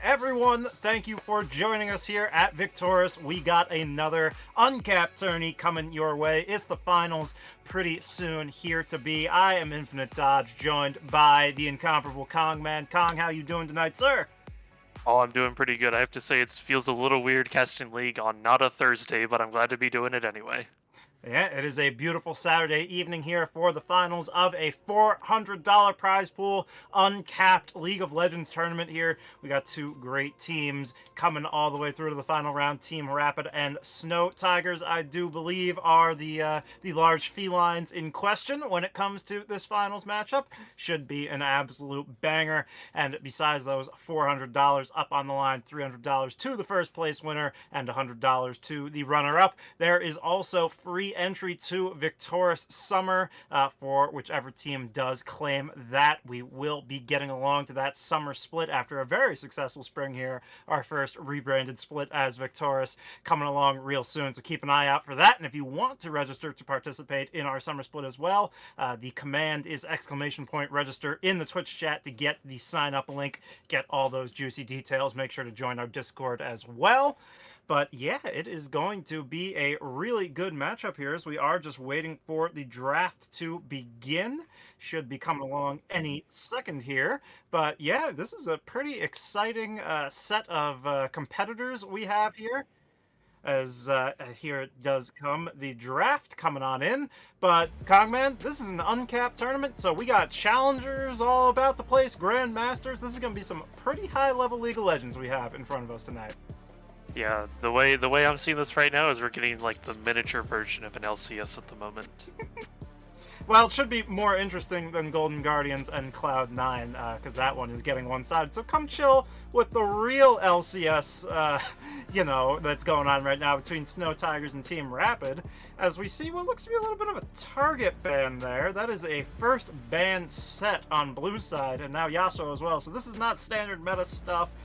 everyone, thank you for joining us here at Victorious. We got another Uncapped tourney coming your way. It's the finals pretty soon here to be. I am Infinite Dodge, joined by the incomparable Kong Man. Kong, how you doing tonight, sir? Oh, I'm doing pretty good. I have to say it feels a little weird casting League on not a Thursday, but I'm glad to be doing it anyway. Yeah, it is a beautiful Saturday evening here for the finals of a $400 prize pool uncapped League of Legends tournament here. We got two great teams coming all the way through to the final round. Team Râpid and Snow Tigers, I do believe, are the large felines in question when it comes to this finals matchup. Should be an absolute banger. And besides those $400 up on the line, $300 to the first place winner and $100 to the runner-up, there is also free entry to Victorious Summer for whichever team does claim that. We will be getting along to that summer split after a very successful spring here. Our first rebranded split as Victorious coming along real soon, so keep an eye out for that. And if you want to register to participate in our summer split as well, the command is !register in the Twitch chat to get the sign up link, get all those juicy details. Make sure to join our Discord as well. But yeah, it is going to be a really good matchup here as we are just waiting for the draft to begin. Should be coming along any second here. But yeah, this is a pretty exciting set of competitors we have here. As here it does come, the draft coming on in. But Kongman, this is an uncapped tournament, so we got challengers all about the place, grandmasters. This is going to be some pretty high level League of Legends we have in front of us tonight. Yeah, the way I'm seeing this right now is we're getting like the miniature version of an LCS at the moment. Well, it should be more interesting than Golden Guardians and Cloud9, because that one is getting one-sided. So come chill with the real LCS, that's going on right now between Snow Tigers and Team Râpid, as we see what looks to be a little bit of a target ban there. That is a first ban set on blue side, and now Yasuo as well. So this is not standard meta stuff.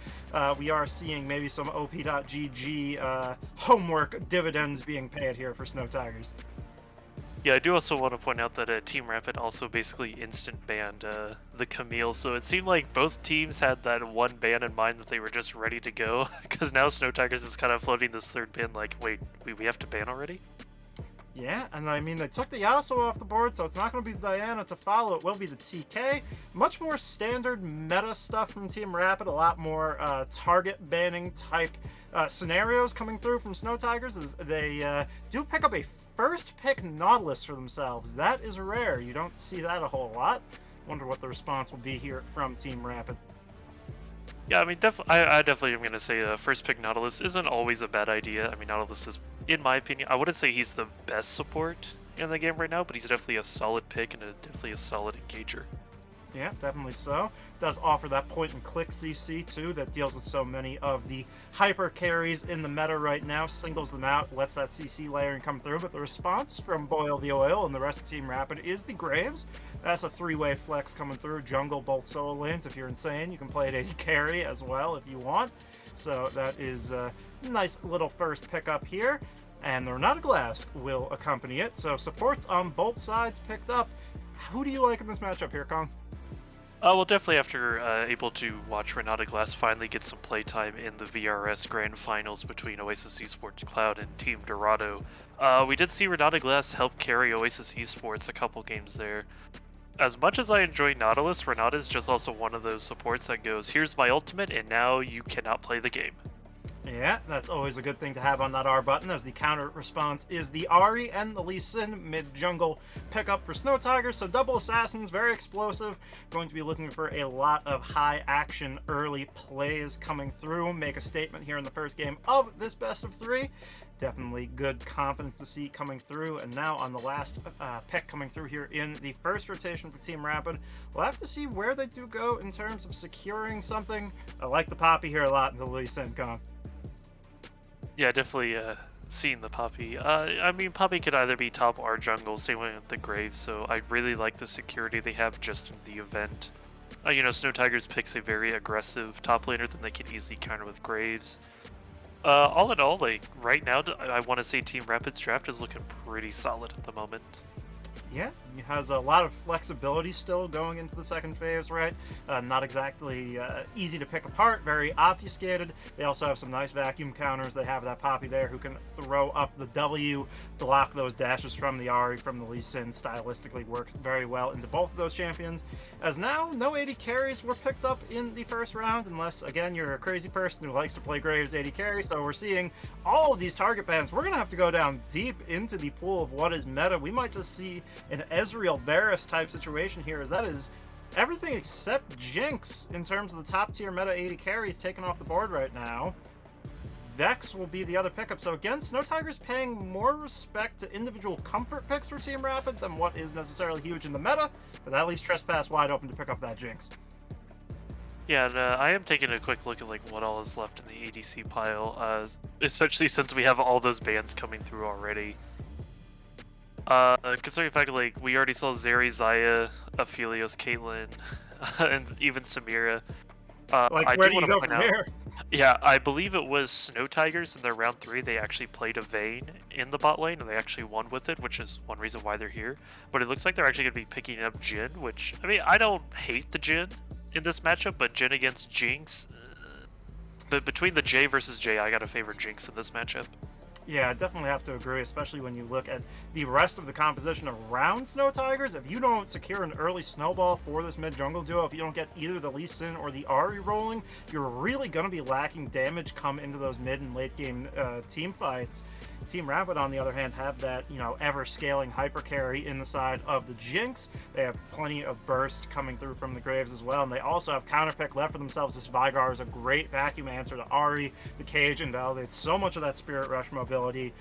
We are seeing maybe some OP.GG homework dividends being paid here for Snow Tigers. Yeah, I do also want to point out that Team Râpid also basically instant banned the Camille, so it seemed like both teams had that one ban in mind that they were just ready to go, because now Snow Tigers is kind of floating this third ban like, wait, we have to ban already? Yeah, and I mean, they took the Yasuo off the board, so it's not going to be the Diana to follow. It will be the TK. Much more standard meta stuff from Team Râpid, a lot more target banning type scenarios coming through from Snow Tigers, as they do pick up a first pick Nautilus for themselves. That is rare. You don't see that a whole lot. Wonder what the response will be here from Team Râpid. Yeah, I mean, I definitely am going to say first pick Nautilus isn't always a bad idea. I mean, Nautilus is, in my opinion, I wouldn't say he's the best support in the game right now, but he's definitely a solid pick and definitely a solid engager. Yeah, definitely so. Does offer that point and click CC too that deals with so many of the hyper carries in the meta right now, singles them out, lets that CC layering come through, but the response from Boil the Oil and the rest of Team Râpid is the Graves. That's a three-way flex coming through, jungle, both solo lanes. If you're insane, you can play it AD carry as well if you want. So that is a nice little first pickup here. And the Renata Glass will accompany it, so supports on both sides picked up. Who do you like in this matchup here, Kong? Well, definitely after able to watch Renata Glass finally get some playtime in the VRS Grand Finals between Oasis Esports Cloud and Team Dorado, we did see Renata Glass help carry Oasis Esports a couple games there. As much as I enjoy Nautilus, Renata is just also one of those supports that goes, here's my ultimate, and now you cannot play the game. Yeah, that's always a good thing to have on that R button, as the counter response is the Ahri and the Lee Sin mid-jungle pickup for Snow Tigers, so double assassins, very explosive. Going to be looking for a lot of high-action early plays coming through, make a statement here in the first game of this best of three. Definitely good confidence to see coming through, and now on the last pick coming through here in the first rotation for Team Râpid, we'll have to see where they do go in terms of securing something. I like the Poppy here a lot in the Lee Sin Kong. Yeah, definitely seeing the Poppy. I mean, Poppy could either be top or jungle, same way with the Graves, so I really like the security they have just in the event. Snow Tigers picks a very aggressive top laner that they can easily counter with Graves. All in all, like, right now, I want to say Team Râpid's draft is looking pretty solid at the moment. Yeah, he has a lot of flexibility still going into the second phase, right? Not exactly easy to pick apart, very obfuscated. They also have some nice vacuum counters. They have that Poppy there who can throw up the W, block those dashes from the Ahri, from the Lee Sin. Stylistically works very well into both of those champions. As now, no AD carries were picked up in the first round, unless, again, you're a crazy person who likes to play Graves AD carry. So we're seeing all of these target bans. We're going to have to go down deep into the pool of what is meta. We might just see an Ezreal Varus type situation here, as that is everything except Jinx in terms of the top tier meta AD carries taken off the board right now. Vex will be the other pickup. So again, Snow Tiger's paying more respect to individual comfort picks for Team Râpid than what is necessarily huge in the meta, but that leaves Trespass wide open to pick up that Jinx. Yeah, and, I am taking a quick look at like what all is left in the ADC pile, especially since we have all those bans coming through already. Considering the fact like we already saw Zeri, Zaya, Aphelios, Caitlyn, and even Samira. Like, I where do do you want to go point from out, here? yeah, I believe it was Snow Tigers in their round 3. They actually played a Vayne in the bot lane, and they actually won with it, which is one reason why they're here. But it looks like they're actually going to be picking up Jhin, which, I mean, I don't hate the Jhin in this matchup, but Jhin against Jinx, but between the J versus J, I gotta favor Jinx in this matchup. Yeah, I definitely have to agree, especially when you look at the rest of the composition around Snow Tigers. If you don't secure an early snowball for this mid-jungle duo, if you don't get either the Lee Sin or the Ahri rolling, you're really going to be lacking damage come into those mid and late game team fights. Team Râpid, on the other hand, have that, ever-scaling hyper carry in the side of the Jinx. They have plenty of burst coming through from the Graves as well, and they also have counterpick left for themselves. This Vigar is a great vacuum answer to Ahri. The Cage invalidates so much of that Spirit Rush mobility.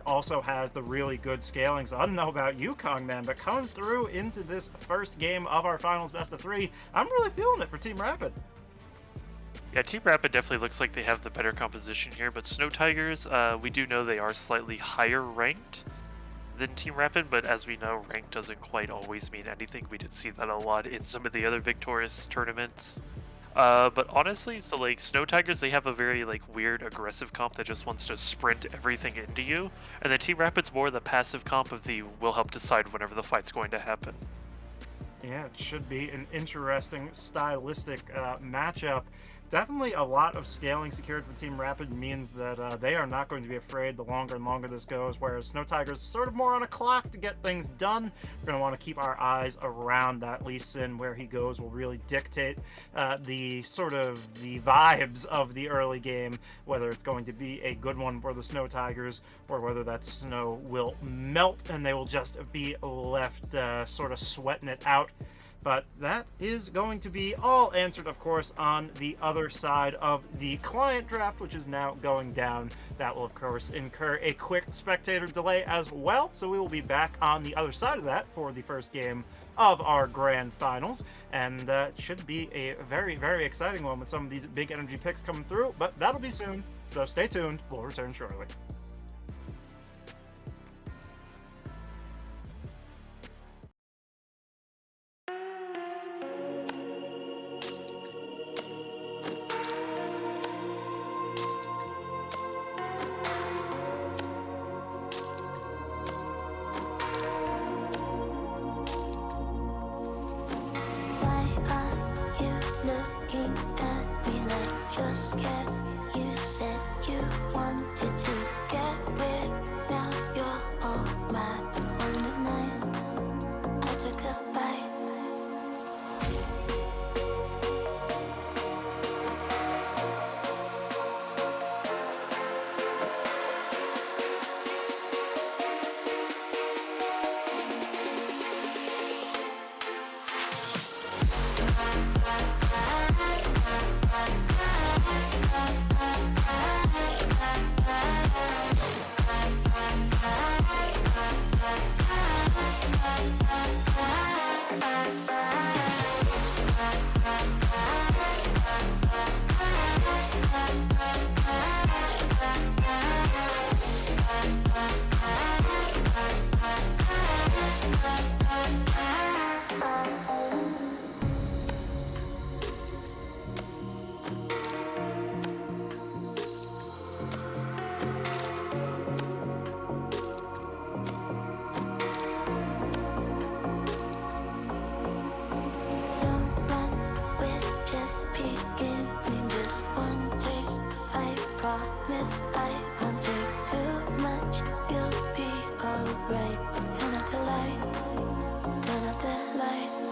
Also has the really good scaling. So I don't know about you, Kongman, but coming through into this first game of our finals best of 3, I'm really feeling it for Team Râpid. Yeah, Team Râpid definitely looks like they have the better composition here, but Snow Tigers, we do know they are slightly higher ranked than Team Râpid, but as we know, rank doesn't quite always mean anything. We did see that a lot in some of the other Victorious tournaments. But honestly, so like Snow Tigers, they have a very like weird aggressive comp that just wants to sprint everything into you, and then Team Rapid's more the passive comp of the will help decide whenever the fight's going to happen. Yeah, it should be an interesting stylistic matchup. Definitely a lot of scaling secured for Team Râpid means that they are not going to be afraid the longer and longer this goes, whereas Snow Tigers sort of more on a clock to get things done. We're going to want to keep our eyes around that Lee Sin. Where he goes will really dictate the vibes of the early game, whether it's going to be a good one for the Snow Tigers or whether that snow will melt and they will just be left sort of sweating it out. But that is going to be all answered, of course, on the other side of the client draft, which is now going down. That will, of course, incur a quick spectator delay as well. So we will be back on the other side of that for the first game of our grand finals. And it should be a very, very exciting one with some of these big energy picks coming through. But that'll be soon. So stay tuned. We'll return shortly. promise I won't take too much. You'll be alright. Turn out the light. Turn out the light.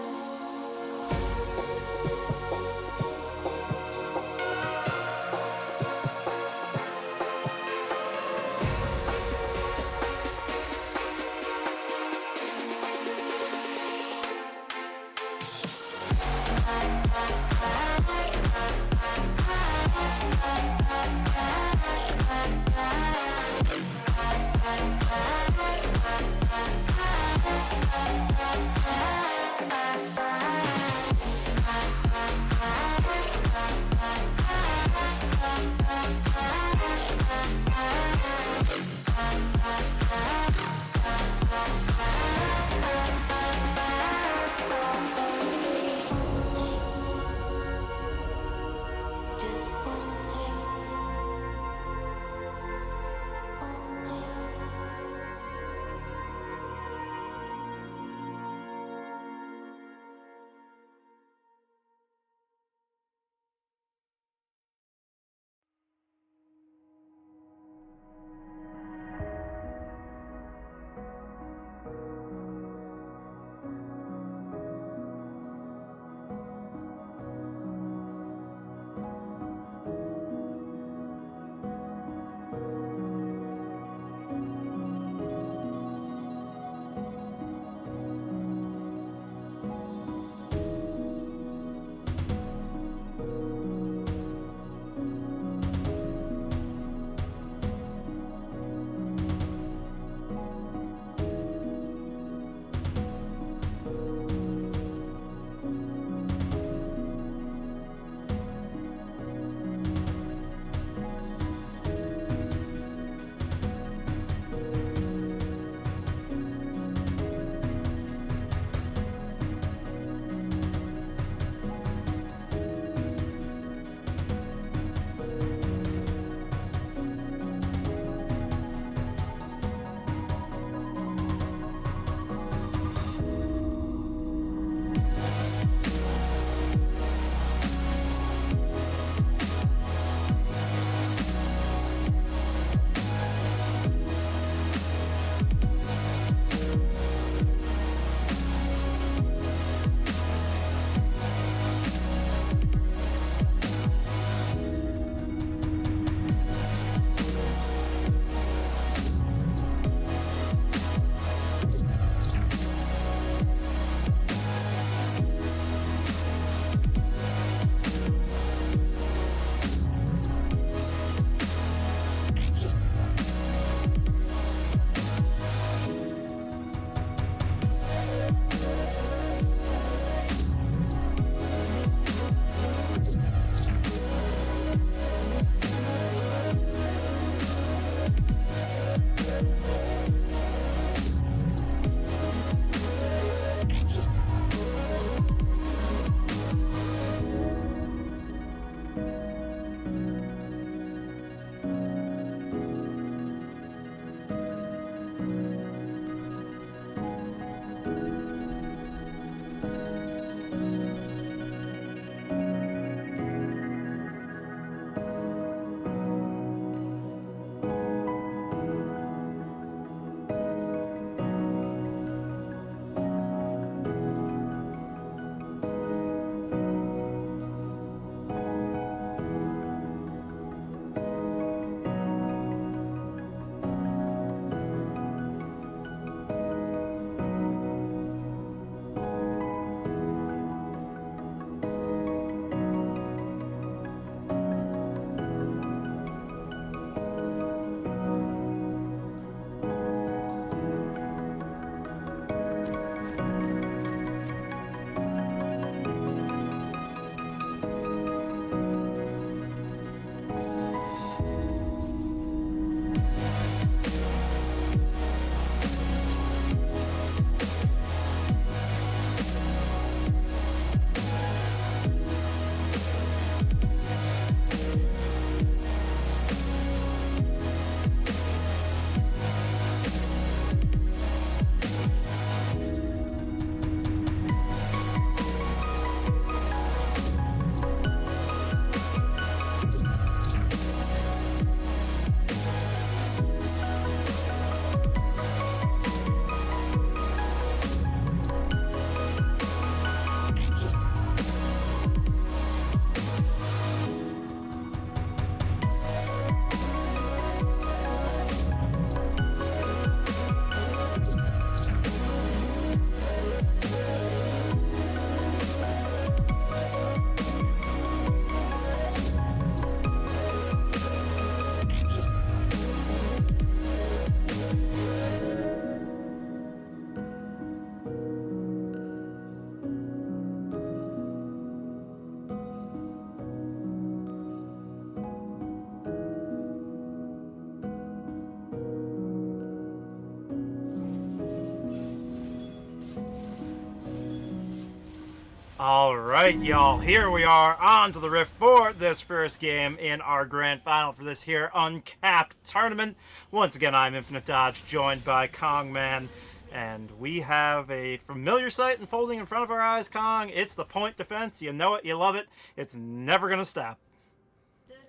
All right, y'all, here we are on to the Rift for this first game in our grand final for this here Uncapped tournament. Once again, I'm Infinite Dodge, joined by Kong Man, and we have a familiar sight unfolding in front of our eyes, Kong. It's the point defense. You know it, you love it. It's never going to stop.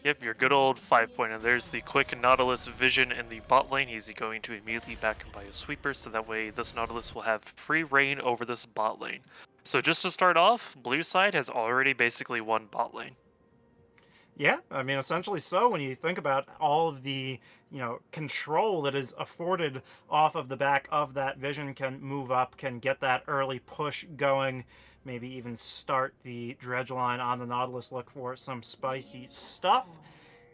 Yep, your good old 5-point, and there's the quick Nautilus vision in the bot lane. He's going to immediately back him by a sweeper, so that way this Nautilus will have free reign over this bot lane. So just to start off, blue side has already basically won bot lane. Yeah, I mean, essentially so when you think about all of the, control that is afforded off of the back of that vision, can move up, can get that early push going, maybe even start the dredge line on the Nautilus, look for some spicy stuff.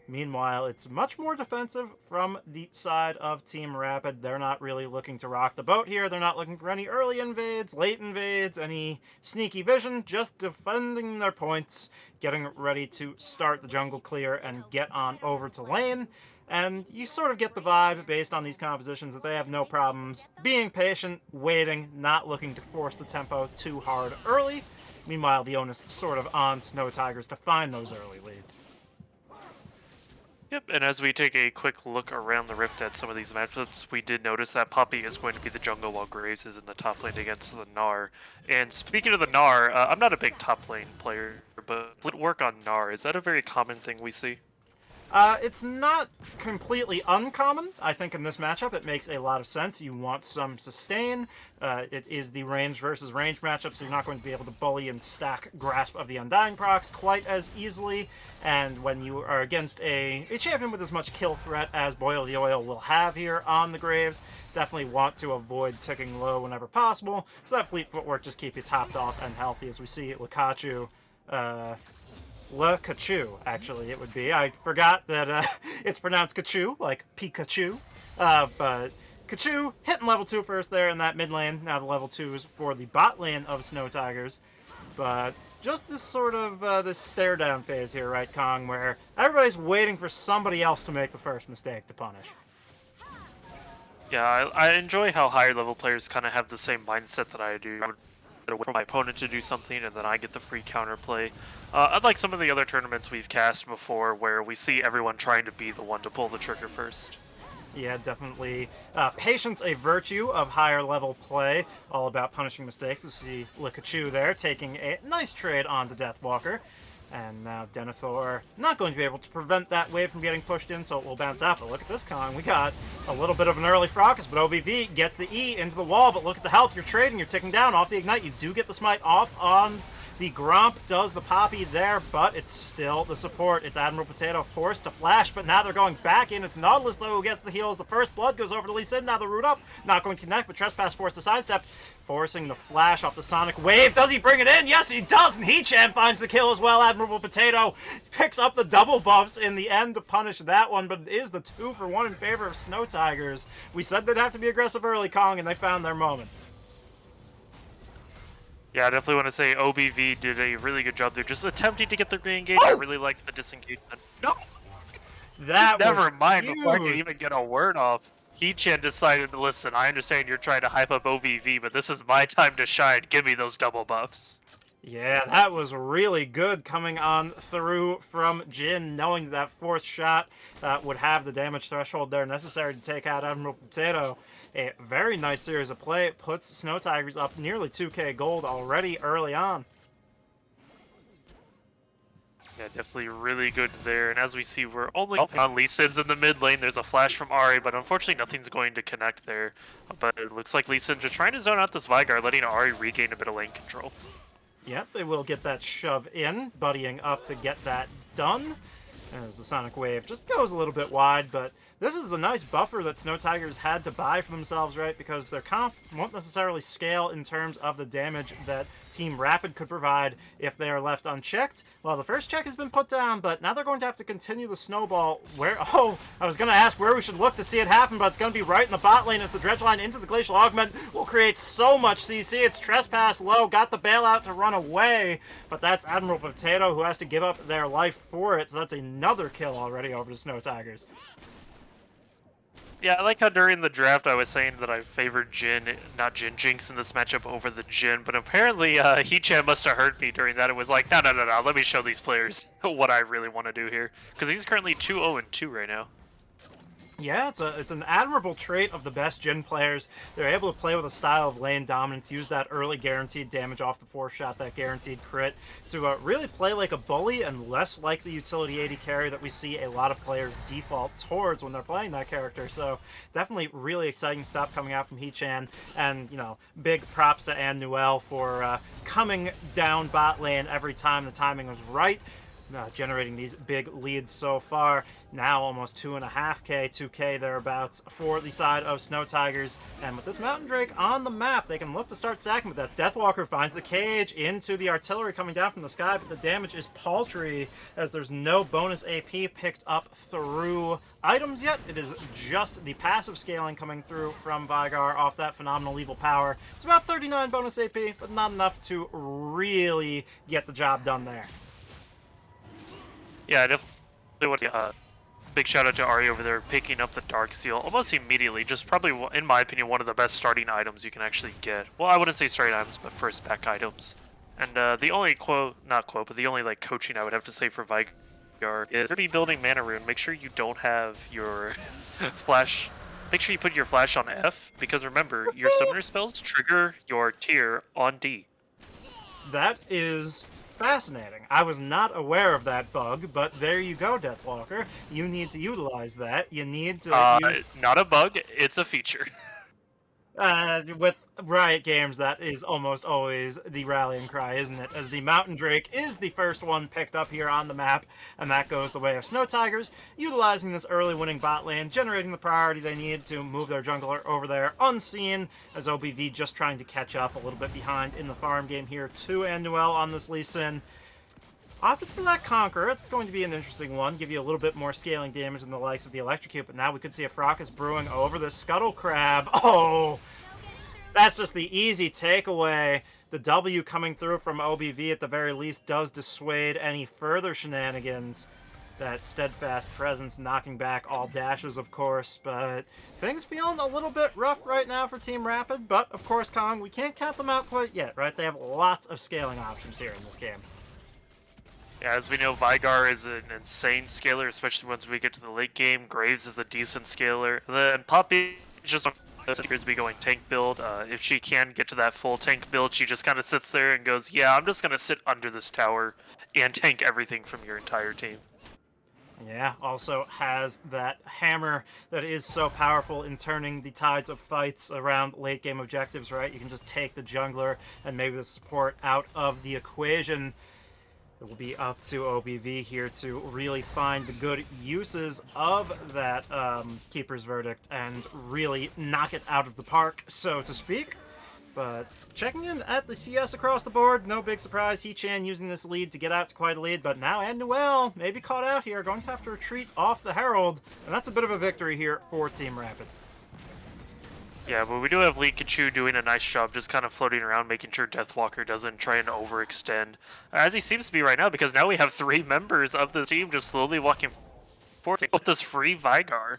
Meanwhile, it's much more defensive from the side of Team Râpid. They're not really looking to rock the boat here. They're not looking for any early invades, late invades, any sneaky vision, just defending their points, getting ready to start the jungle clear and get on over to lane. And you sort of get the vibe based on these compositions that they have no problems being patient, waiting, not looking to force the tempo too hard early. Meanwhile, the onus sort of on Snow Tigers to find those early leads. Yep, and as we take a quick look around the Rift at some of these matchups, we did notice that Poppy is going to be the jungle while Graves is in the top lane against the Gnar. And speaking of the Gnar, I'm not a big top lane player, but split work on Gnar, is that a very common thing we see? It's not completely uncommon. I think in this matchup it makes a lot of sense. You want some sustain. It is the range versus range matchup, so you're not going to be able to bully and stack Grasp of the Undying procs quite as easily. And when you are against a champion with as much kill threat as Boil the Oil will have here on the Graves, definitely want to avoid ticking low whenever possible, so that fleet footwork just keep you topped off and healthy, as we see Lukaku. Kachu, actually, it would be. I forgot that it's pronounced Kachu, like Pikachu. But Kachu hitting level 2 first there in that mid lane. Now the level 2s for the bot lane of Snow Tigers. But just this sort of this stare down phase here, right, Kong, where everybody's waiting for somebody else to make the first mistake to punish. Yeah, I enjoy how higher level players kind of have the same mindset that I do. I would wait for my opponent to do something and then I get the free counterplay. Unlike some of the other tournaments we've cast before where we see everyone trying to be the one to pull the trigger first. Yeah, definitely. Patience, a virtue of higher level play, all about punishing mistakes. You see Lukaku there taking a nice trade on the Deathwalker. And now Denethor not going to be able to prevent that wave from getting pushed in, so it will bounce out. But look at this, Kong. We got a little bit of an early Fracas, but OBV gets the E into the wall. But look at the health. You're trading. You're ticking down off the Ignite. You do get the Smite off on the Gromp. Does the Poppy there, but it's still the support. It's Admiral Potato forced to flash, but now they're going back in. It's Nautilus, though, who gets the heals. The first blood goes over to Lee Sin. Now the root up. Not going to connect, but Trespass forced to sidestep. Forcing the flash off the Sonic Wave. Does he bring it in? Yes, he does, and Heatchan finds the kill as well. Admirable Potato picks up the double buffs in the end to punish that one, but it is the 2-for-1 in favor of Snow Tigers. We said they'd have to be aggressive early, Kong, and they found their moment. Yeah, I definitely want to say OBV did a really good job there, just attempting to get the re-engage. I really liked the disengagement. No! That Never was mind, huge. before I could even get a word off. Heatchan decided to listen. I understand you're trying to hype up OVV, but this is my time to shine. Give me those double buffs. Yeah, that was really good coming on through from Jin, knowing that fourth shot would have the damage threshold there necessary to take out Admiral Potato. A very nice series of play. It puts Snow Tigers up nearly 2k gold already early on. Yeah, definitely really good there. And as we see, we're only on Lee Sin's in the mid lane. There's a flash from Ahri, but unfortunately nothing's going to connect there. But it looks like Lee Sin just trying to zone out this Veigar, letting Ahri regain a bit of lane control. Yep, they will get that shove in, buddying up to get that done. As the Sonic Wave just goes a little bit wide, but this is the nice buffer that Snow Tigers had to buy for themselves, right? Because their comp won't necessarily scale in terms of the damage that Team Râpid could provide if they are left unchecked. Well, the first check has been put down, but now they're going to have to continue the snowball. Where? Oh, I was going to ask where we should look to see it happen, but it's going to be right in the bot lane as the dredge line into the Glacial Augment will create so much CC. It's Trespass low, got the bailout to run away, but that's Admiral Potato who has to give up their life for it, so that's another kill already over to Snow Tigers. Yeah, I like how during the draft I was saying that I favored Jin, not Jin Jinx in this matchup over the Jin, but apparently Hee-chan must have heard me during that. It was like, no, no, no, no, let me show these players what I really want to do here. Because he's currently 2-0-2 right now. Yeah, it's an admirable trait of the best Jin players. They're able to play with a style of lane dominance, use that early guaranteed damage off the force shot, that guaranteed crit, to really play like a bully and less like the utility AD carry that we see a lot of players default towards when they're playing that character. So definitely really exciting stuff coming out from Hee-chan, and big props to Annuel for coming down bot lane every time the timing was right. Generating these big leads so far. Now almost 2.5k, 2k thereabouts for the side of Snow Tigers. And with this Mountain Drake on the map, they can look to start sacking, but that Deathwalker finds the cage into the artillery coming down from the sky, but the damage is paltry as there's no bonus AP picked up through items yet. It is just the passive scaling coming through from Vygar off that phenomenal evil power. It's about 39 bonus AP, but not enough to really get the job done there. Yeah, I definitely want to big shout out to Ari over there picking up the Dark Seal almost immediately. Just probably, in my opinion, one of the best starting items you can actually get. Well, I wouldn't say starting items, but first back items. And the only but the only like coaching I would have to say for Vygar is to be building Mana Rune. Make sure you don't have your flash. Make sure you put your flash on F, because remember, your summoner spells trigger your tier on D. That is fascinating. I was not aware of that bug, but there you go, Deathwalker. You need to utilize that. You need to use... Not a bug, it's a feature. With Riot Games, that is almost always the rallying cry, isn't it? As the Mountain Drake is the first one picked up here on the map, and that goes the way of Snow Tigers, utilizing this early winning bot lane, generating the priority they need to move their jungler over there unseen, as OBV just trying to catch up a little bit behind in the farm game here to Annuel on this Lee Sin. Opted for that Conqueror. It's going to be an interesting one. Give you a little bit more scaling damage than the likes of the Electrocute, but now we could see a Fracas brewing over the Scuttle Crab. Oh! That's just the easy takeaway. The W coming through from OBV at the very least does dissuade any further shenanigans. That steadfast presence knocking back all dashes, of course, but things feeling a little bit rough right now for Team Râpid, but of course, Kong, we can't count them out quite yet, right? They have lots of scaling options here in this game. Yeah, as we know, Vygar is an insane scaler, especially once we get to the late game. Graves is a decent scaler. And then Poppy just appears to be going tank build. If she can get to that full tank build, she just kind of sits there and goes, yeah, I'm just going to sit under this tower and tank everything from your entire team. Yeah, also has that hammer that is so powerful in turning the tides of fights around late game objectives, right? You can just take the jungler and maybe the support out of the equation. It will be up to OBV here to really find the good uses of that Keeper's Verdict and really knock it out of the park, so to speak. But checking in at the CS across the board, no big surprise. Hee-chan using this lead to get out to quite a lead, but now Annuel maybe caught out here, going to have to retreat off the Herald, and that's a bit of a victory here for Team Râpid. Yeah, but we do have Pikachu doing a nice job just kind of floating around, making sure Deathwalker doesn't try and overextend, as he seems to be right now, because now we have 3 members of the team just slowly walking forward with this free Vygar.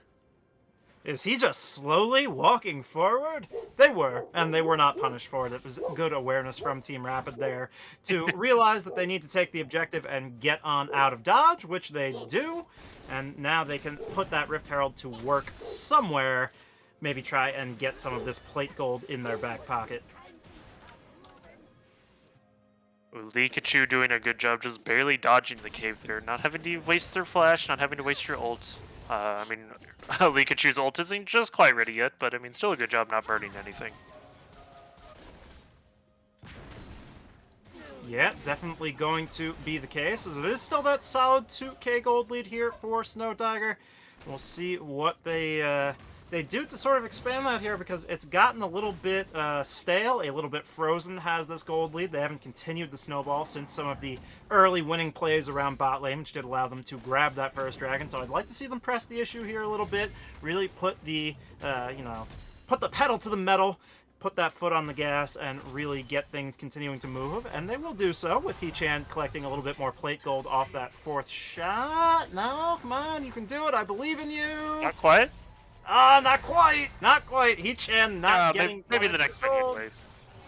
Is he just slowly walking forward? They were, and they were not punished for it. It was good awareness from Team Râpid there to realize that they need to take the objective and get on out of dodge, which they do, and now they can put that Rift Herald to work somewhere. Maybe try and get some of this plate gold in their back pocket. Pikachu doing a good job just barely dodging the cave there, not having to waste their flash, not having to waste your ults. I mean, Pikachu's ult isn't just quite ready yet, but I mean, still a good job not burning anything. Yeah, definitely going to be the case, as it is still that solid 2k gold lead here for Snow Tiger. We'll see what they do to sort of expand that here, because it's gotten a little bit stale, a little bit frozen has this gold lead. They haven't continued the snowball since some of the early winning plays around bot lane, which did allow them to grab that first dragon. So I'd like to see them press the issue here a little bit, really put the, put the pedal to the metal, put that foot on the gas, and really get things continuing to move. And they will do so with Hee-chan collecting a little bit more plate gold off that 4th shot. No, come on, you can do it. I believe in you. Not quite. Ah, not quite! Not quite! He-Chan not getting... maybe the next gold. wave.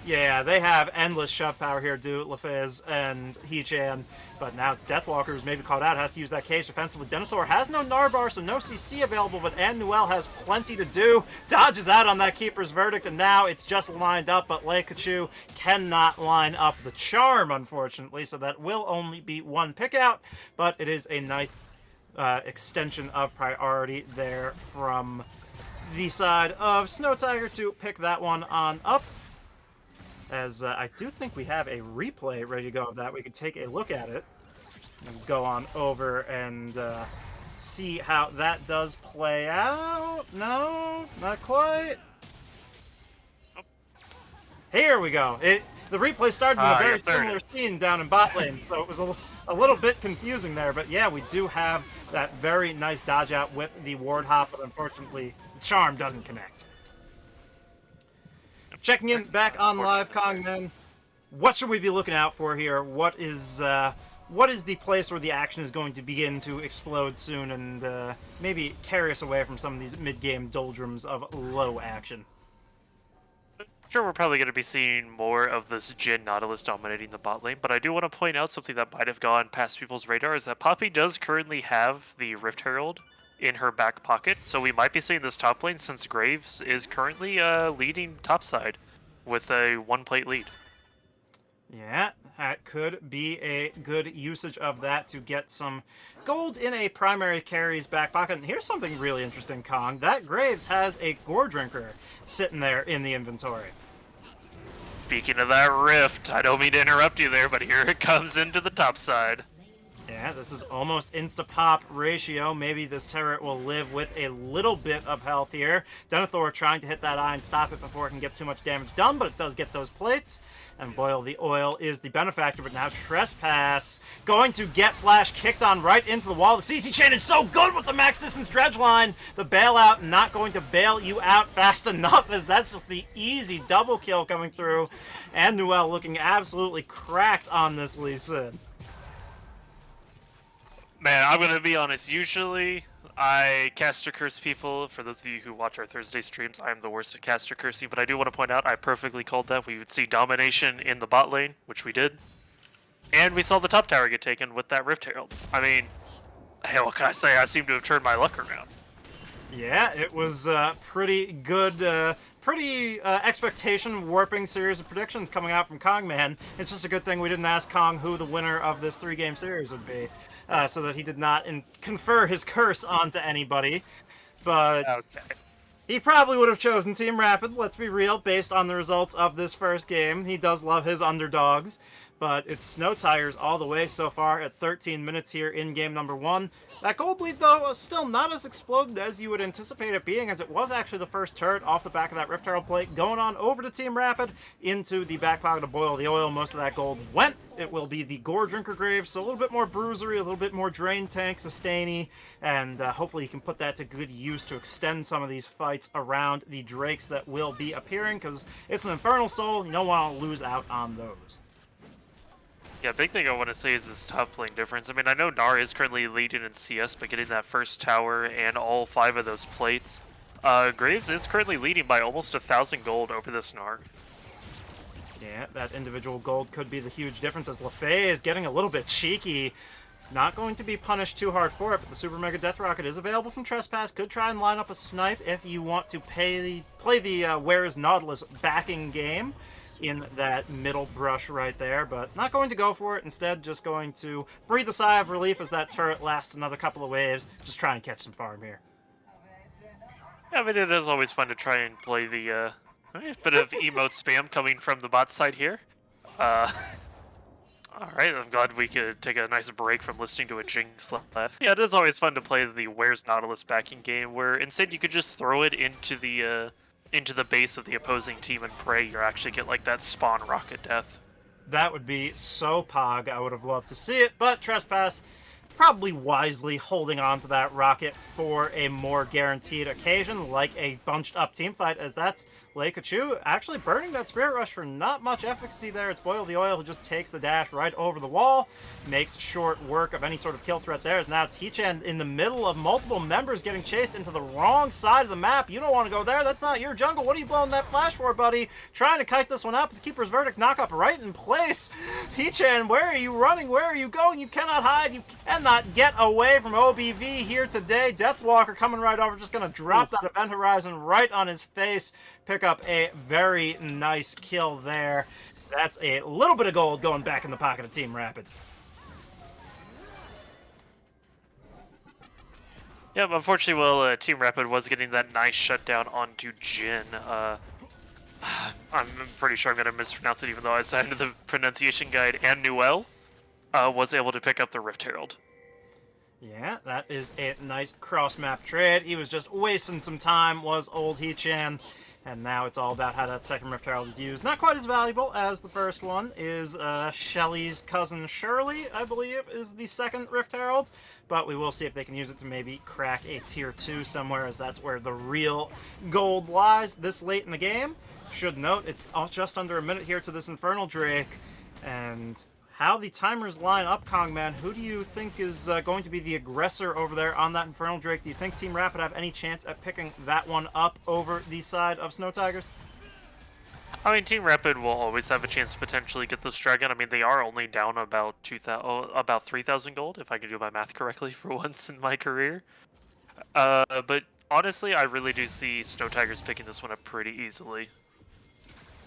Yeah, they have endless shove power here, do LaFiz and He-Chan. But now it's Deathwalker's maybe caught out, has to use that cage defensively. Denethor has no Narbar, so no CC available, but Annuel has plenty to do. Dodges out on that Keeper's Verdict, and now it's just lined up, but Leikachu cannot line up the charm, unfortunately, so that will only be one pick out, but it is a nice extension of priority there from the side of Snow Tiger to pick that one on up. As I do think we have a replay ready to go of that. We can take a look at it and go on over and see how that does play out. No, not quite. Here we go. The replay started in a very similar scene down in bot lane, so it was a little bit confusing there. But yeah, we do have that very nice dodge out with the ward hop, but unfortunately, the charm doesn't connect. Checking in back on live, Kong, then. What should we be looking out for here? What is the place where the action is going to begin to explode soon and maybe carry us away from some of these mid-game doldrums of low action? Sure, we're probably going to be seeing more of this Jhin Nautilus dominating the bot lane, but I do want to point out something that might have gone past people's radar, is that Poppy does currently have the Rift Herald in her back pocket, so we might be seeing this top lane since Graves is currently leading topside with a one-plate lead. Yeah, that could be a good usage of that to get some gold in a primary carry's back pocket. And here's something really interesting, Kong. That Graves has a Gore Drinker sitting there in the inventory. Speaking of that Rift, I don't mean to interrupt you there, but here it comes into the top side. Yeah, this is almost insta-pop ratio. Maybe this turret will live with a little bit of health here. Denethor trying to hit that eye and stop it before it can get too much damage done, but it does get those plates. And Boil the Oil is the benefactor, but now Trespass going to get Flash kicked on right into the wall. The CC chain is so good with the max distance dredge line. The bailout not going to bail you out fast enough, as that's just the easy double kill coming through. And Noel looking absolutely cracked on this Lee Sin. Man, I'm gonna be honest, usually I caster curse people. For those of you who watch our Thursday streams, I'm the worst at caster cursing, but I do want to point out I perfectly called that. We would see domination in the bot lane, which we did. And we saw the top tower get taken with that Rift Herald. I mean, hey, what can I say? I seem to have turned my luck around. Yeah, it was pretty good, expectation warping series of predictions coming out from Kong Man. It's just a good thing we didn't ask Kong who the winner of this 3-game series would be. So that he did not confer his curse onto anybody. But okay. He probably would have chosen Team Râpid, let's be real, based on the results of this first game. He does love his underdogs. But it's Snow Tigers all the way so far at 13 minutes here in game number 1. That gold lead, though, is still not as exploded as you would anticipate it being, as it was actually the first turret off the back of that Rift Herald plate going on over to Team Râpid into the back pocket of Boil the Oil. Most of that gold went. It will be the Gore Drinker Graves, so a little bit more bruisery, a little bit more drain tank, sustainy, and hopefully you can put that to good use to extend some of these fights around the Drakes that will be appearing, because it's an Infernal Soul. You don't want to lose out on those. Yeah, big thing I want to say is this top lane difference. I mean, I know Gnar is currently leading in CS, but getting that first tower and all 5 of those plates. Graves is currently leading by almost 1,000 gold over this Gnar. Yeah, that individual gold could be the huge difference, as LaFay is getting a little bit cheeky. Not going to be punished too hard for it, but the Super Mega Death Rocket is available from Trespass. Could try and line up a snipe if you want to play the Where is Nautilus backing game in that middle brush right there, but not going to go for it. Instead, just going to breathe a sigh of relief as that turret lasts another couple of waves. Just try and catch some farm here. Yeah, I mean, it is always fun to try and play the bit of emote spam coming from the bot side here. Alright, I'm glad we could take a nice break from listening to a Jinx left. Yeah, it is always fun to play the Where's Nautilus backing game, where instead you could just throw it into the base of the opposing team and pray you actually get like that spawn rocket death. That would be so pog. I would have loved to see it, but Trespass probably wisely holding on to that rocket for a more guaranteed occasion, like a bunched up team fight, as that's Leikachu actually burning that Spirit Rush for not much efficacy there. It's Boil the Oil who just takes the dash right over the wall, makes short work of any sort of kill threat there. As now it's Hichan in the middle of multiple members getting chased into the wrong side of the map. You don't want to go there. That's not your jungle. What are you blowing that flash for, buddy? Trying to kite this one out, but the Keeper's Verdict knock up right in place. Hichan, where are you running? Where are you going? You cannot hide. You cannot get away from OBV here today. Deathwalker coming right over, just going to drop that Event Horizon right on his face. Pick up a very nice kill there. That's a little bit of gold going back in the pocket of Team Râpid. Yeah, but unfortunately, Team Râpid was getting that nice shutdown onto Jin. I'm pretty sure I'm going to mispronounce it even though I cited the pronunciation guide, and Nuel was able to pick up the Rift Herald. Yeah, that is a nice cross-map trade. He was just wasting some time, was old Hichan. And now it's all about how that second Rift Herald is used. Not quite as valuable as the first one is Shelly's cousin Shirley, I believe, is the second Rift Herald. But we will see if they can use it to maybe crack a tier 2 somewhere, as that's where the real gold lies this late in the game. Should note, it's just under a minute here to this Infernal Drake. And how the timers line up, Kongman, who do you think is going to be the aggressor over there on that Infernal Drake? Do you think Team Râpid have any chance at picking that one up over the side of Snow Tigers? I mean, Team Râpid will always have a chance to potentially get this dragon. I mean, they are only down about 3,000 gold, if I can do my math correctly for once in my career. But honestly, I really do see Snow Tigers picking this one up pretty easily.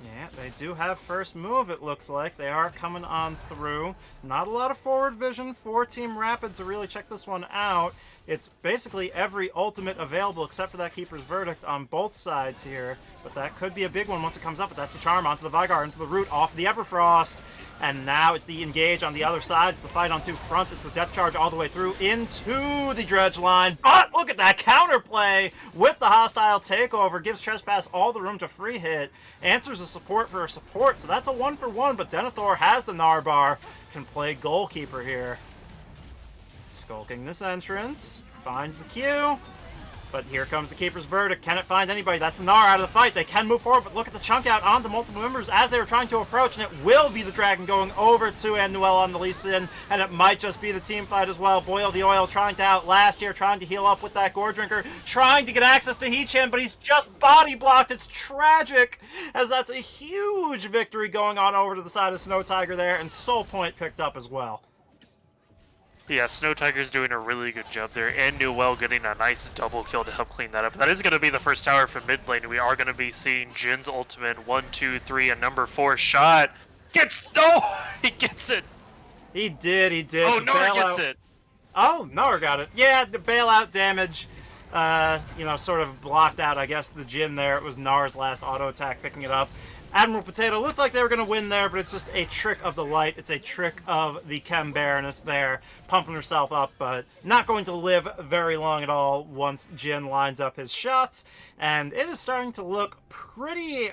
Yeah, they do have first move, it looks like. They are coming on through. Not a lot of forward vision for Team Râpid to really check this one out. It's basically every ultimate available except for that Keeper's Verdict on both sides here. But that could be a big one once it comes up. But that's the Charm onto the Vigar, into the Root, off the Everfrost. And now it's the Engage on the other side. It's the fight on two fronts. It's the Depth Charge all the way through into the Dredge line. But look at that counterplay with the hostile takeover. Gives Trespass all the room to free hit. Answers a support for a support. So that's a 1-for-1. But Denethor has the Narbar. Can play goalkeeper here. Skulking this entrance. Finds the Q. But here comes the Keeper's Verdict. Can it find anybody? That's the Gnar out of the fight. They can move forward, but look at the chunk out onto multiple members as they were trying to approach, and it will be the Dragon going over to Annuel on the Lee Sin, and it might just be the team fight as well. Boil the Oil trying to outlast here, trying to heal up with that Gore Drinker, trying to get access to Hichan, but he's just body blocked. It's tragic, as that's a huge victory going on over to the side of Snow Tiger there, and Soul Point picked up as well. Yeah, Snow Tiger's doing a really good job there, and Nuel getting a nice double kill to help clean that up. That is going to be the first tower from mid lane. We are going to be seeing Jin's ultimate 1, 2, 3, and number 4 shot. He gets it! He did. Oh, Nora gets it! Oh, Nora got it. Yeah, the bailout damage, sort of blocked out, I guess, the Jin there. It was Nara's last auto attack picking it up. Admiral Potato looked like they were going to win there, but it's just a trick of the light. It's a trick of the Chem Baroness there, pumping herself up, but not going to live very long at all once Jin lines up his shots. And it is starting to look pretty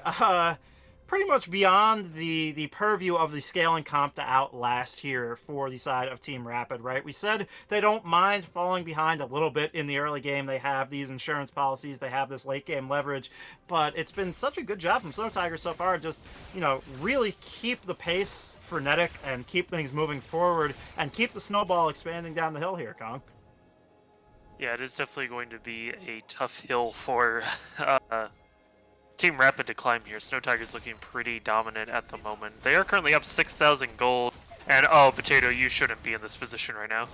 much beyond the purview of the scaling comp to outlast here for the side of Team Râpid, right? We said they don't mind falling behind a little bit in the early game. They have these insurance policies. They have this late game leverage, but it's been such a good job from Snow Tiger so far. Just, really keep the pace frenetic and keep things moving forward and keep the snowball expanding down the hill here, Kong. Yeah, it is definitely going to be a tough hill for Team Râpid to climb here. Snow Tiger's looking pretty dominant at the moment. They are currently up 6,000 gold. And, oh, Potato, you shouldn't be in this position right now.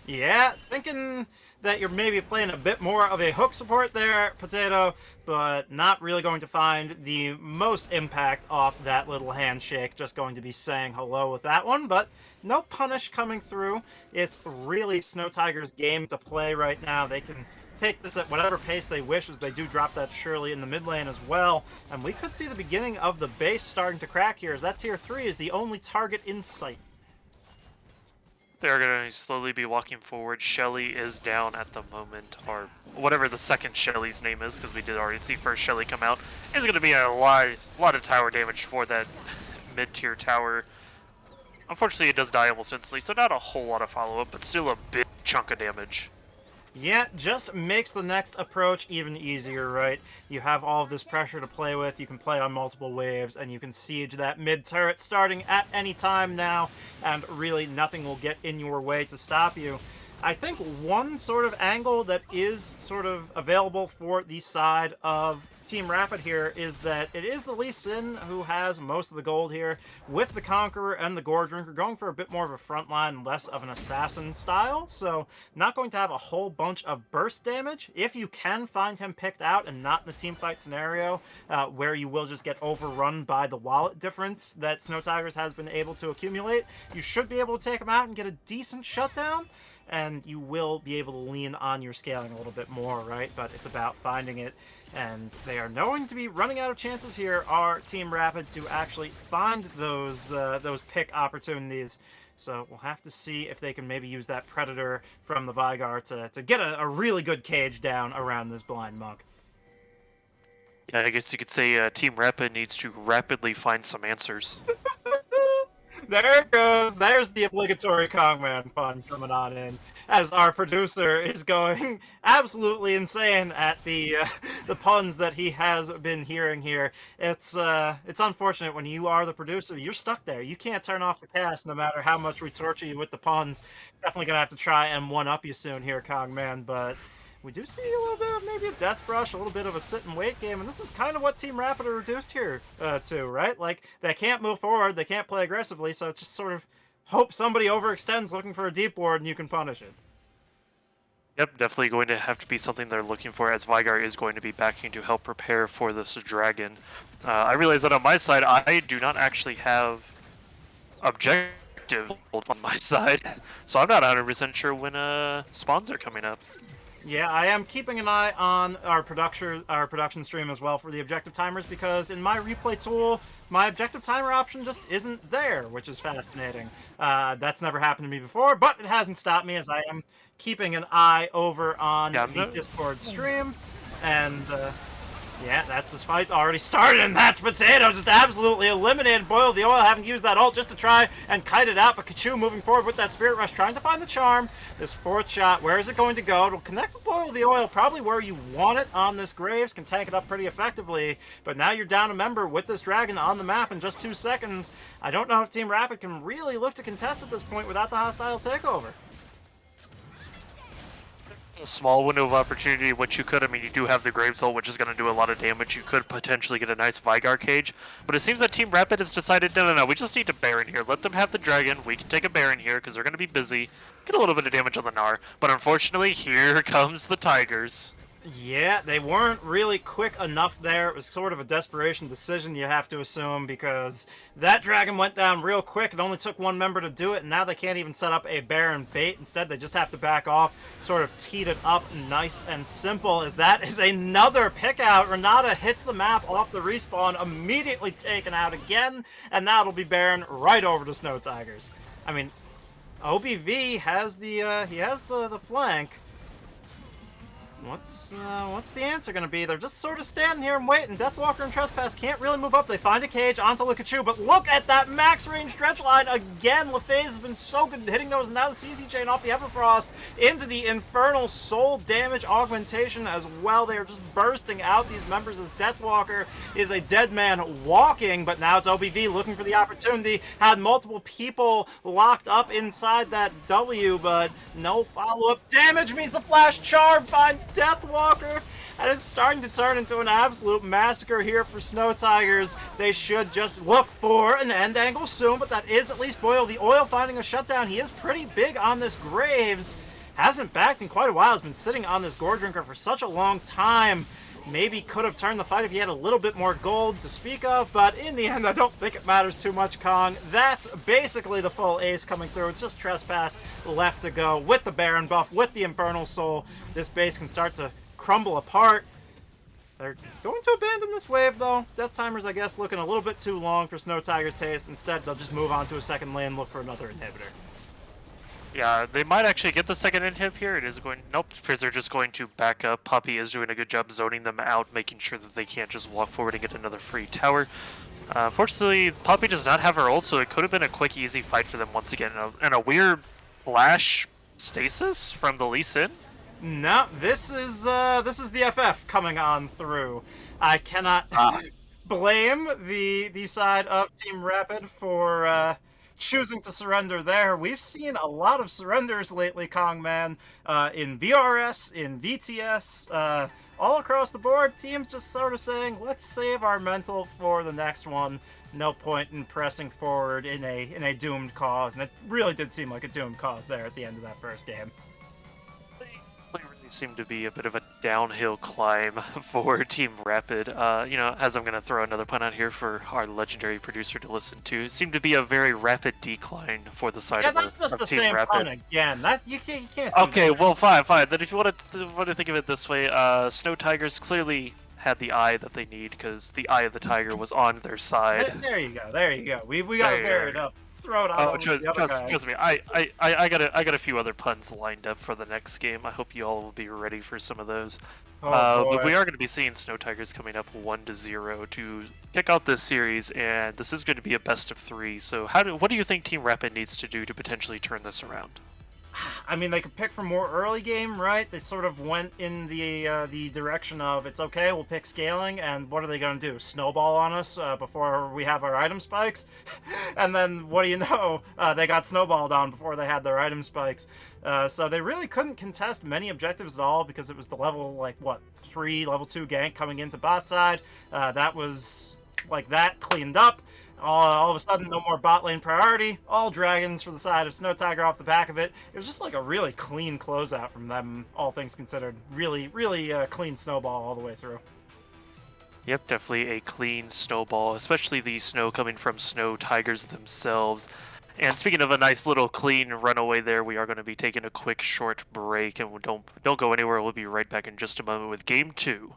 Yeah, thinking that you're maybe playing a bit more of a hook support there, Potato, but not really going to find the most impact off that little handshake. Just going to be saying hello with that one, but no punish coming through. It's really Snow Tiger's game to play right now. They can take this at whatever pace they wish, as they do drop that Shirley in the mid lane as well. And we could see the beginning of the base starting to crack here, as that tier 3 is the only target in sight. They're going to slowly be walking forward. Shelly is down at the moment, or whatever the second Shelly's name is, because we did already see first Shelly come out. It's going to be a lot of tower damage for that mid-tier tower. Unfortunately, it does die almost instantly, so not a whole lot of follow-up, but still a big chunk of damage. Yeah, just makes the next approach even easier, right? You have all of this pressure to play with, you can play on multiple waves, and you can siege that mid-turret starting at any time now, and really nothing will get in your way to stop you. I think one sort of angle that is sort of available for the side of Team Râpid here is that it is the Lee Sin who has most of the gold here, with the Conqueror and the Gore Drinker going for a bit more of a frontline, less of an assassin style, so not going to have a whole bunch of burst damage. If you can find him picked out and not in the team fight scenario, where you will just get overrun by the wallet difference that Snow Tigers has been able to accumulate, you should be able to take him out and get a decent shutdown, and you will be able to lean on your scaling a little bit more, right? But it's about finding it, and they are going to be running out of chances here, our Team Râpid, to actually find those pick opportunities. So we'll have to see if they can maybe use that Predator from the Vygar to get a really good cage down around this Blind Monk. Yeah, I guess you could say Team Râpid needs to rapidly find some answers. There it goes. There's the obligatory Kongman pun coming on in, as our producer is going absolutely insane at the puns that he has been hearing here. It's unfortunate when you are the producer, you're stuck there. You can't turn off the cast no matter how much we torture you with the puns. Definitely gonna have to try and one up you soon here, Kongman, but we do see a little bit of maybe a death brush, a little bit of a sit and wait game, and this is kind of what Team Râpid are reduced here to, right? Like, they can't move forward, they can't play aggressively, so it's just sort of hope somebody overextends looking for a deep ward and you can punish it. Yep, definitely going to have to be something they're looking for, as Vygar is going to be backing to help prepare for this dragon. I realize that on my side, I do not actually have objective on my side, so I'm not 100% sure when spawns are coming up. Yeah, I am keeping an eye on our production stream as well for the objective timers, because in my replay tool, my objective timer option just isn't there, which is fascinating. That's never happened to me before, but it hasn't stopped me, as I am keeping an eye over on the Discord stream, and yeah, that's this fight already started, and that's Potato just absolutely eliminated Boil the Oil, having used that ult just to try and kite it out, but Kachu moving forward with that Spirit Rush, trying to find the charm. This fourth shot, where is it going to go? It'll connect with Boil the Oil, probably where you want it on this Graves, can tank it up pretty effectively, but now you're down a member with this dragon on the map in just 2 seconds. I don't know if Team Râpid can really look to contest at this point without the hostile takeover. A small window of opportunity, which you could, I mean, you do have the Graves ult, which is going to do a lot of damage. You could potentially get a nice Vygar cage, but it seems that Team Râpid has decided, no, we just need a Baron here. Let them have the dragon. We can take a Baron here, because they're going to be busy. Get a little bit of damage on the Gnar, but unfortunately, here comes the Tigers. Yeah, they weren't really quick enough there. It was sort of a desperation decision, you have to assume, because that dragon went down real quick. It only took one member to do it, and now they can't even set up a Baron bait. Instead, they just have to back off, sort of teed it up nice and simple, as that is another pick out. Renata hits the map off the respawn, immediately taken out again, and now it'll be Baron right over to Snow Tigers. I mean, OBV has the flank. What's the answer going to be? They're just sort of standing here and waiting. Deathwalker and Trespass can't really move up. They find a cage onto Likachu, but look at that max range stretch line again. LaFaze has been so good at hitting those, and now the CC chain off the Everfrost into the Infernal Soul damage augmentation as well. They are just bursting out these members as Deathwalker is a dead man walking, but now it's OBV looking for the opportunity. Had multiple people locked up inside that W, but no follow-up damage means the Flash Charm finds Deathwalker, and it's starting to turn into an absolute massacre here for Snow Tigers. They should just look for an end angle soon, but that is at least Boil the Oil finding a shutdown. He is pretty big on this Graves. Hasn't backed in quite a while. Has been sitting on this Gore Drinker for such a long time. Maybe could have turned the fight if he had a little bit more gold to speak of, but in the end, I don't think it matters too much, Kong. That's basically the full ace coming through. It's just Trespass left to go with the Baron buff, with the Infernal Soul. This base can start to crumble apart. They're going to abandon this wave, though. Death Timers, I guess, looking a little bit too long for Snow Tiger's taste. Instead, they'll just move on to a second lane, look for another inhibitor. Yeah, they might actually get the second inhib here. It is going... Nope, because they're just going to back up. Puppey is doing a good job zoning them out, making sure that they can't just walk forward and get another free tower. Unfortunately, Puppey does not have her ult, so it could have been a quick, easy fight for them once again. And a weird flash stasis from the Lee Sin. No, this is the FF coming on through. I cannot Ah, blame the side of Team Râpid for choosing to surrender there. We've seen a lot of surrenders lately, Kongman, in VRS, in VTS, all across the board. Teams just sort of saying, let's save our mental for the next one. No point in pressing forward in a doomed cause, and it really did seem like a doomed cause there at the end of that first game. It really seemed to be a bit of a downhill climb for Team Râpid. As I'm going to throw another pun out here for our legendary producer to listen to, it seemed to be a very rapid decline for the side Yeah, of, that's just of the Team same Râpid. pun again. That you can't. Do Okay, that. well, fine. Then if you want to think of it this way, Snow Tigers clearly had the eye that they need because the eye of the tiger was on their side. There you go. There you go. We got There to you bear go. it up. Throw it out. Oh, over the other guys. trust me. I got a few other puns lined up for the next game. I hope you all will be ready for some of those. Oh, But boy. we are going to be seeing Snow Tigers coming up 1-0 to kick out this series, and this is going to be a best of 3. So, what do you think Team Râpid needs to do to potentially turn this around? I mean, they could pick from more early game, right? They sort of went in the direction of it's okay, we'll pick scaling, and what are they going to do? Snowball on us before we have our item spikes, and then what do you know? They got snowballed on before they had their item spikes. So they really couldn't contest many objectives at all because it was the level 3, level 2 gank coming into bot side. That was like that cleaned up. All of a sudden, no more bot lane priority. All dragons for the side of Snow Tiger off the back of it. It was just like a really clean closeout from them, all things considered. Really, really clean snowball all the way through. Yep, definitely a clean snowball, especially the snow coming from Snow Tigers themselves. And speaking of a nice little clean runaway there, we are going to be taking a quick short break, and don't go anywhere. We'll be right back in just a moment with Game 2.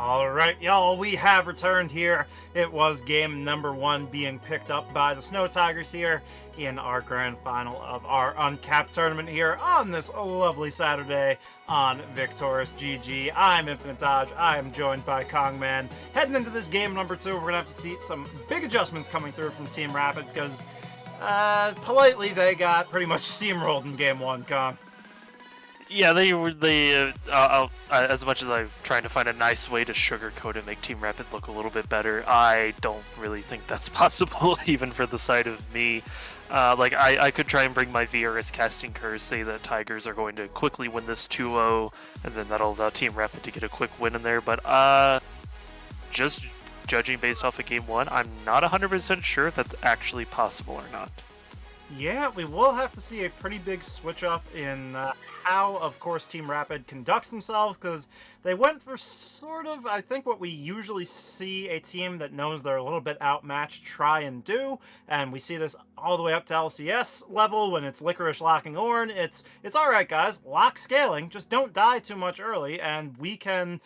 All right, y'all, we have returned here. It was game number 1 being picked up by the Snow Tigers here in our grand final of our Uncapped tournament here on this lovely Saturday on Victorious GG. I'm Infinite Dodge. I am joined by Kongman. Heading into this game number 2, we're going to have to see some big adjustments coming through from Team Râpid because, politely, they got pretty much steamrolled in game 1, Kong. Yeah, as much as I'm trying to find a nice way to sugarcoat and make Team Râpid look a little bit better, I don't really think that's possible, even for the side of me. I could try and bring my VRS casting curse, say that Tigers are going to quickly win this 2-0, and then that'll allow Team Râpid to get a quick win in there, but just judging based off of Game 1, I'm not 100% sure if that's actually possible or not. Yeah, we will have to see a pretty big switch up in how, of course, Team Râpid conducts themselves, because they went for sort of, I think, what we usually see a team that knows they're a little bit outmatched try and do, and we see this all the way up to LCS level when it's Licorice locking Ornn. It's all right, guys, lock scaling, just don't die too much early, and we can,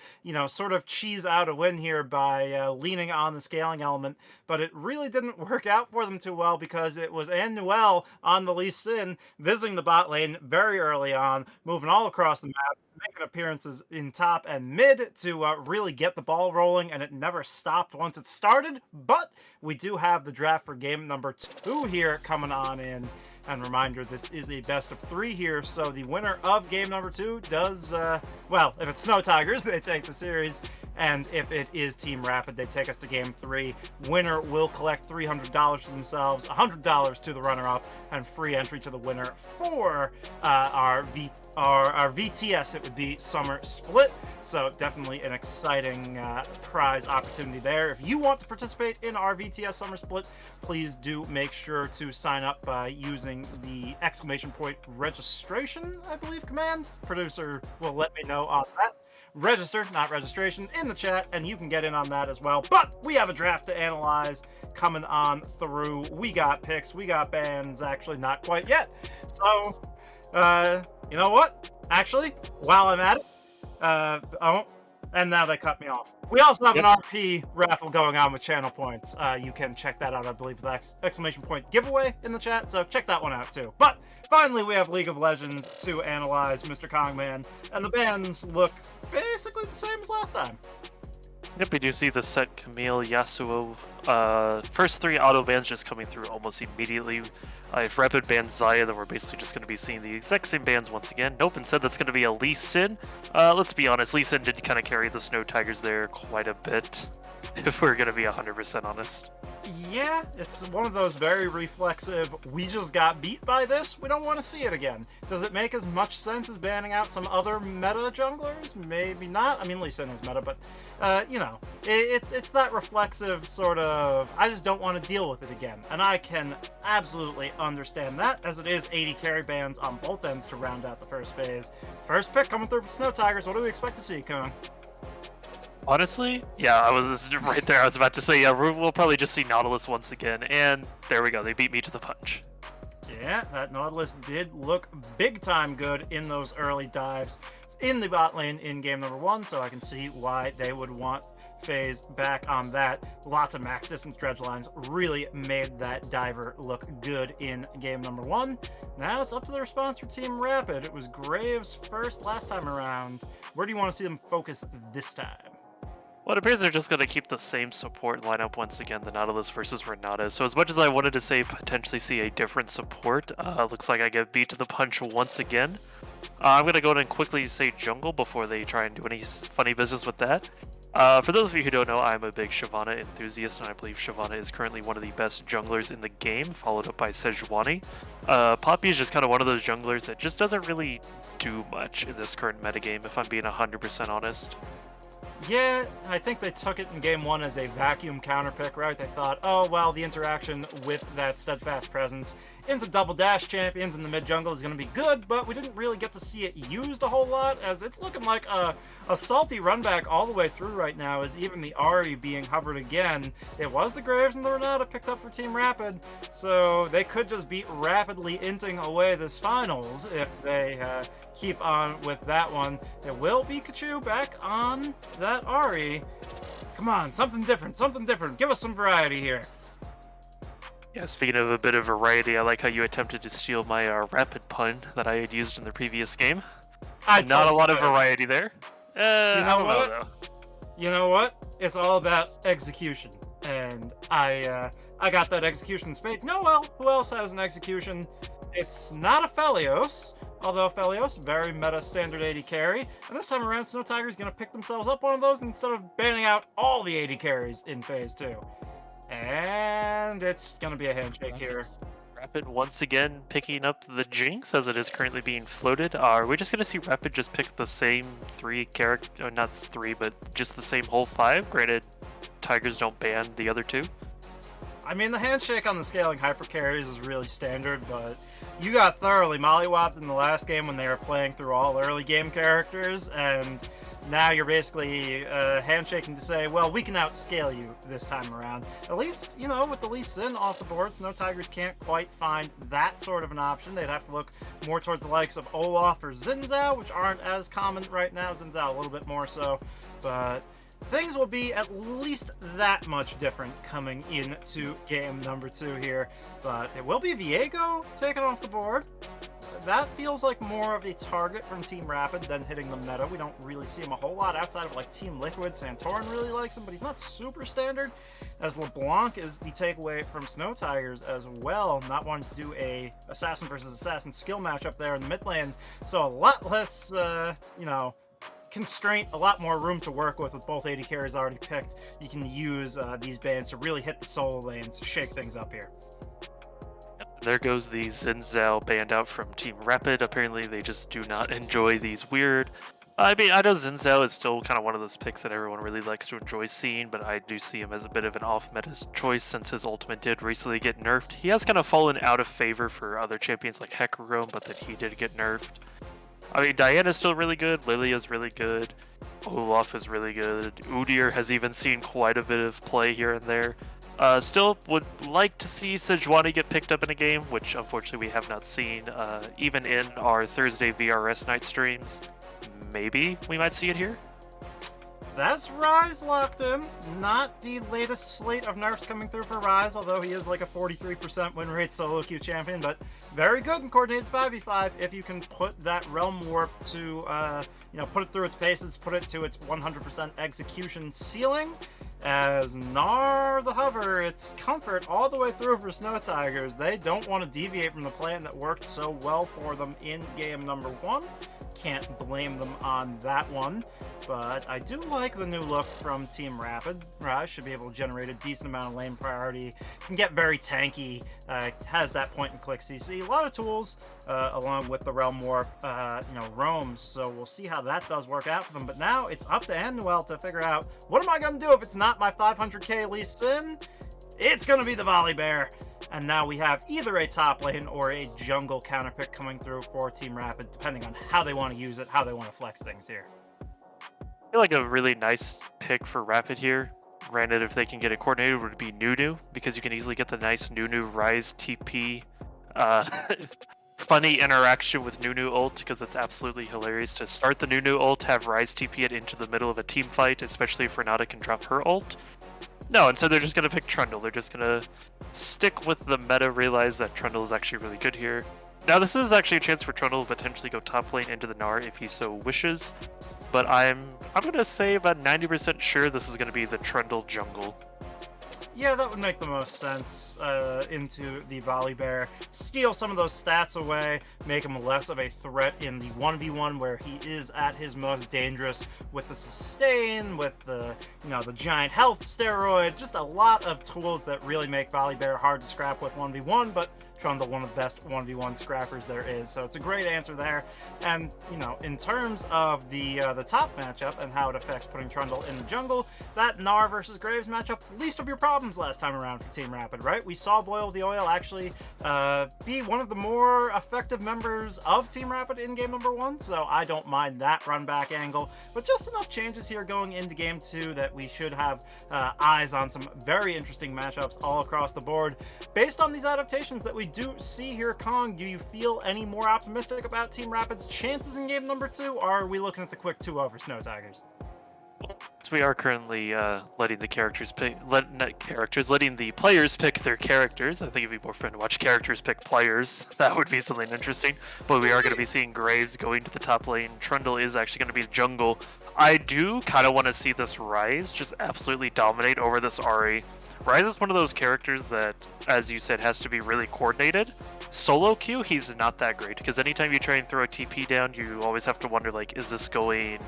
sort of cheese out a win here by leaning on the scaling element, but it really didn't work out for them too well because it was Noel on the Lee Sin visiting the bot lane very early on, moving all across the map, making appearances in top and mid to really get the ball rolling, and it never stopped once it started. But we do have the draft for game number 2 here coming on in. And reminder, this is a best of 3 here, so the winner of game number 2 does, well, if it's Snow Tigers, they take the series, and if it is Team Râpid, they take us to game 3. Winner will collect $300 for themselves, $100 to the runner-up, and free entry to the winner for our VTS. It would be Summer Split, so definitely an exciting prize opportunity there. If you want to participate in our VTS Summer Split, please do make sure to sign up by using the !registration, I believe, command. Producer will let me know on that. Register, not registration, in the chat, and you can get in on that as well. But we have a draft to analyze coming on through. We got picks, we got bans, actually not quite yet. So, you know what? Actually, while I'm at it, and now they cut me off. We also have an RP raffle going on with channel points. You can check that out, I believe, with exclamation point giveaway in the chat, so check that one out too. But finally, we have League of Legends to analyze, Mr. Kongman, and the bans look basically the same as last time. Yep, we do see the set Camille, Yasuo, first 3 auto bans just coming through almost immediately. If Râpid bans Xayah, then we're basically just going to be seeing the exact same bans once again. Nope, instead that's going to be a Lee Sin. Let's be honest, Lee Sin did kind of carry the Snow Tigers there quite a bit, if we're going to be 100% honest. Yeah, it's one of those very reflexive, we just got beat by this, we don't want to see it again. Does it make as much sense as banning out some other meta junglers? Maybe not. I mean, Lee Sin is meta, but, it's that reflexive sort of, I just don't want to deal with it again. And I can absolutely understand that, as it is 80 carry bans on both ends to round out the first phase. First pick coming through for Snow Tigers, what do we expect to see, Kong? Honestly, yeah, I was right there. I was about to say, yeah, we'll probably just see Nautilus once again, and there we go. They beat me to the punch. Yeah, that Nautilus did look big time good in those early dives in the bot lane in game number 1, so I can see why they would want FaZe back on that. Lots of max distance dredge lines really made that diver look good in game number 1. Now it's up to the response for Team Râpid. It was Graves first last time around. Where do you want to see them focus this time? Well, it appears they're just going to keep the same support lineup once again, the Nautilus versus Renata. So as much as I wanted to say potentially see a different support, looks like I get beat to the punch once again. I'm going to go ahead and quickly say jungle before they try and do any funny business with that. For those of you who don't know, I'm a big Shyvana enthusiast, and I believe Shyvana is currently one of the best junglers in the game, followed up by Sejuani. Poppy is just kind of one of those junglers that just doesn't really do much in this current metagame, if I'm being 100% honest. Yeah, I think they took it in game 1 as a vacuum counterpick, right? They thought, oh, well, the interaction with that steadfast presence into double dash champions in the mid jungle is going to be good, but we didn't really get to see it used a whole lot, as it's looking like a salty run back all the way through right now, as even the Ahri being hovered again. It was the Graves and the Renata picked up for Team Râpid, so they could just be rapidly inting away this finals if they keep on with that one. It will Pikachu back on that Ahri. Come on, something different, something different. Give us some variety here. Yeah, speaking of a bit of variety, I like how you attempted to steal my Râpid pun that I had used in the previous game. Not a lot of variety there. I don't know, though. You know what? It's all about execution, and I got that execution in spades. No, well, who else has an execution? It's not a Felios, although Felios, very meta standard AD carry, and this time around Snow Tiger's going to pick themselves up one of those instead of banning out all the AD carries in Phase 2. And it's going to be a handshake here. Râpid once again picking up the Jinx as it is currently being floated. Are we just going to see Râpid just pick the same 3 character, not 3, but just the same whole 5? Granted, Tigers don't ban the other 2. I mean, the handshake on the scaling hyper carries is really standard, but you got thoroughly mollywopped in the last game when they were playing through all early game characters, and now you're basically handshaking to say, well, we can outscale you this time around. At least, you know, with the Lee Sin off the board, Snow Tigers can't quite find that sort of an option. They'd have to look more towards the likes of Olaf or Xin Zhao, which aren't as common right now. Xin Zhao a little bit more so, but things will be at least that much different coming into game number 2 here. But it will be Viego taken off the board. That feels like more of a target from Team Râpid than hitting the meta. We don't really see him a whole lot outside of like Team Liquid. Santorin really likes him, but he's not super standard, as LeBlanc is the takeaway from Snow Tigers as well, not wanting to do a assassin versus assassin skill matchup there in the mid lane. So a lot less, you know, constraint, a lot more room to work with both AD carries already picked. You can use these bans to really hit the solo lanes, shake things up here. There goes the Xin Zhao banned out from Team Râpid. Apparently they just do not enjoy these weird... I mean, I know Xin Zhao is still kind of one of those picks that everyone really likes to enjoy seeing, but I do see him as a bit of an off-meta choice since his ultimate did recently get nerfed. He has kind of fallen out of favor for other champions like Hecarim, but that he did get nerfed. I mean, Diana's still really good, Lilia's really good, Olaf is really good, Udyr has even seen quite a bit of play here and there. Still would like to see Sejuani get picked up in a game, which unfortunately we have not seen, even in our Thursday VRS night streams. Maybe we might see it here? That's Rise locked in. Not the latest slate of nerfs coming through for Rise, although he is like a 43% win rate solo queue champion, but very good in coordinated 5v5 if you can put that Realm Warp to, you know, put it through its paces, put it to its 100% execution ceiling. As Gnar the Hover, it's comfort all the way through for Snow Tigers. They don't want to deviate from the plan that worked so well for them in game number 1. Can't blame them on that one, but I do like the new look from Team Râpid. Rise should be able to generate a decent amount of lane priority, can get very tanky, has that point and click CC, a lot of tools along with the Realm Warp, you know, roams, so we'll see how that does work out for them. But now it's up to Anuel to figure out, what am I going to do if it's not my 500k Lee Sin? It's going to be the Volibear. And now we have either a top lane or a jungle counter pick coming through for Team Râpid, depending on how they want to use it, how they want to flex things here. I feel like a really nice pick for Râpid here. Granted, if they can get it coordinated, would be Nunu, because you can easily get the nice Nunu Rise TP funny interaction with Nunu ult, because it's absolutely hilarious to start the Nunu ult, have Rise TP it into the middle of a team fight, especially if Renata can drop her ult. No, and so they're just going to pick Trundle. They're just going to stick with the meta, realize that Trundle is actually really good here. Now, this is actually a chance for Trundle to potentially go top lane into the Gnar if he so wishes, but I'm going to say about 90% sure this is going to be the Trundle jungle. Yeah, that would make the most sense into the Volibear. Steal some of those stats away, make him less of a threat in the 1v1 where he is at his most dangerous with the sustain, with the, you know, the giant health steroid, just a lot of tools that really make Volibear hard to scrap with 1v1, but Trundle one of the best 1v1 scrappers there is. So it's a great answer there. And, you know, in terms of the top matchup and how it affects putting Trundle in the jungle, that Gnar versus Graves matchup, least of your problems. games last time around for Team Râpid, right? We saw Boil the Oil actually be one of the more effective members of Team Râpid in game number 1, so I don't mind that run back angle. But just enough changes here going into game 2 that we should have eyes on some very interesting matchups all across the board. Based on these adaptations that we do see here, Kong, do you feel any more optimistic about Team Râpid's chances in game number 2, or are we looking at the quick 2-0 for Snow Tigers? So we are currently letting the letting the players pick their characters. I think it'd be more fun to watch characters pick players. That would be something interesting. But we are going to be seeing Graves going to the top lane. Trundle is actually going to be the jungle. I do kind of want to see this Ryze just absolutely dominate over this Ahri. Ryze is one of those characters that, as you said, has to be really coordinated. Solo queue, he's not that great, because anytime you try and throw a TP down, you always have to wonder, like, is this going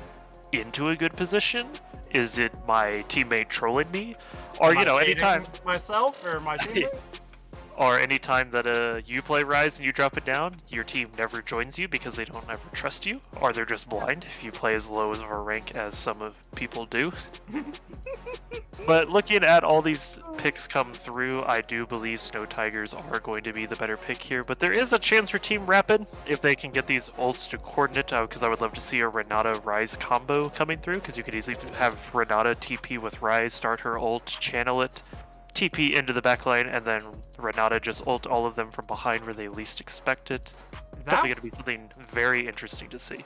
into a good position? Is it my teammate trolling me? Or, you know, anytime myself or my teammate? Or anytime that you play Ryze and you drop it down, your team never joins you because they don't ever trust you, or they're just blind if you play as low of a rank as some of people do. But looking at all these picks come through, I do believe Snow Tigers are going to be the better pick here, but there is a chance for Team Râpid if they can get these ults to coordinate, because I would love to see a Renata Ryze combo coming through, because you could easily have Renata TP with Ryze, start her ult, channel it, TP into the backline, and then Renata just ult all of them from behind where they least expect it. Definitely going to be something very interesting to see.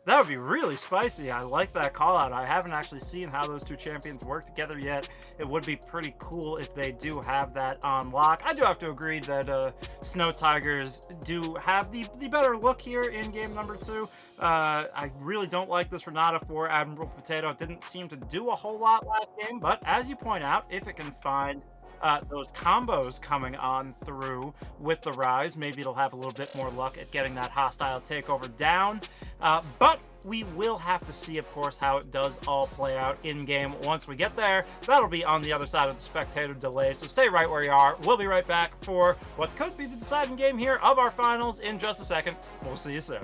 That would be really spicy. I like that call out. I haven't actually seen how those two champions work together yet. It would be pretty cool if they do have that on lock. I do have to agree that Snow Tigers do have the better look here in game number 2. I really don't like this Renata for Admiral Potato. It didn't seem to do a whole lot last game, but as you point out, if it can find those combos coming on through with the Ryze, maybe it'll have a little bit more luck at getting that hostile takeover down. But we will have to see, of course, how it does all play out in-game. Once we get there, that'll be on the other side of the spectator delay, so stay right where you are. We'll be right back for what could be the deciding game here of our finals in just a second. We'll see you soon.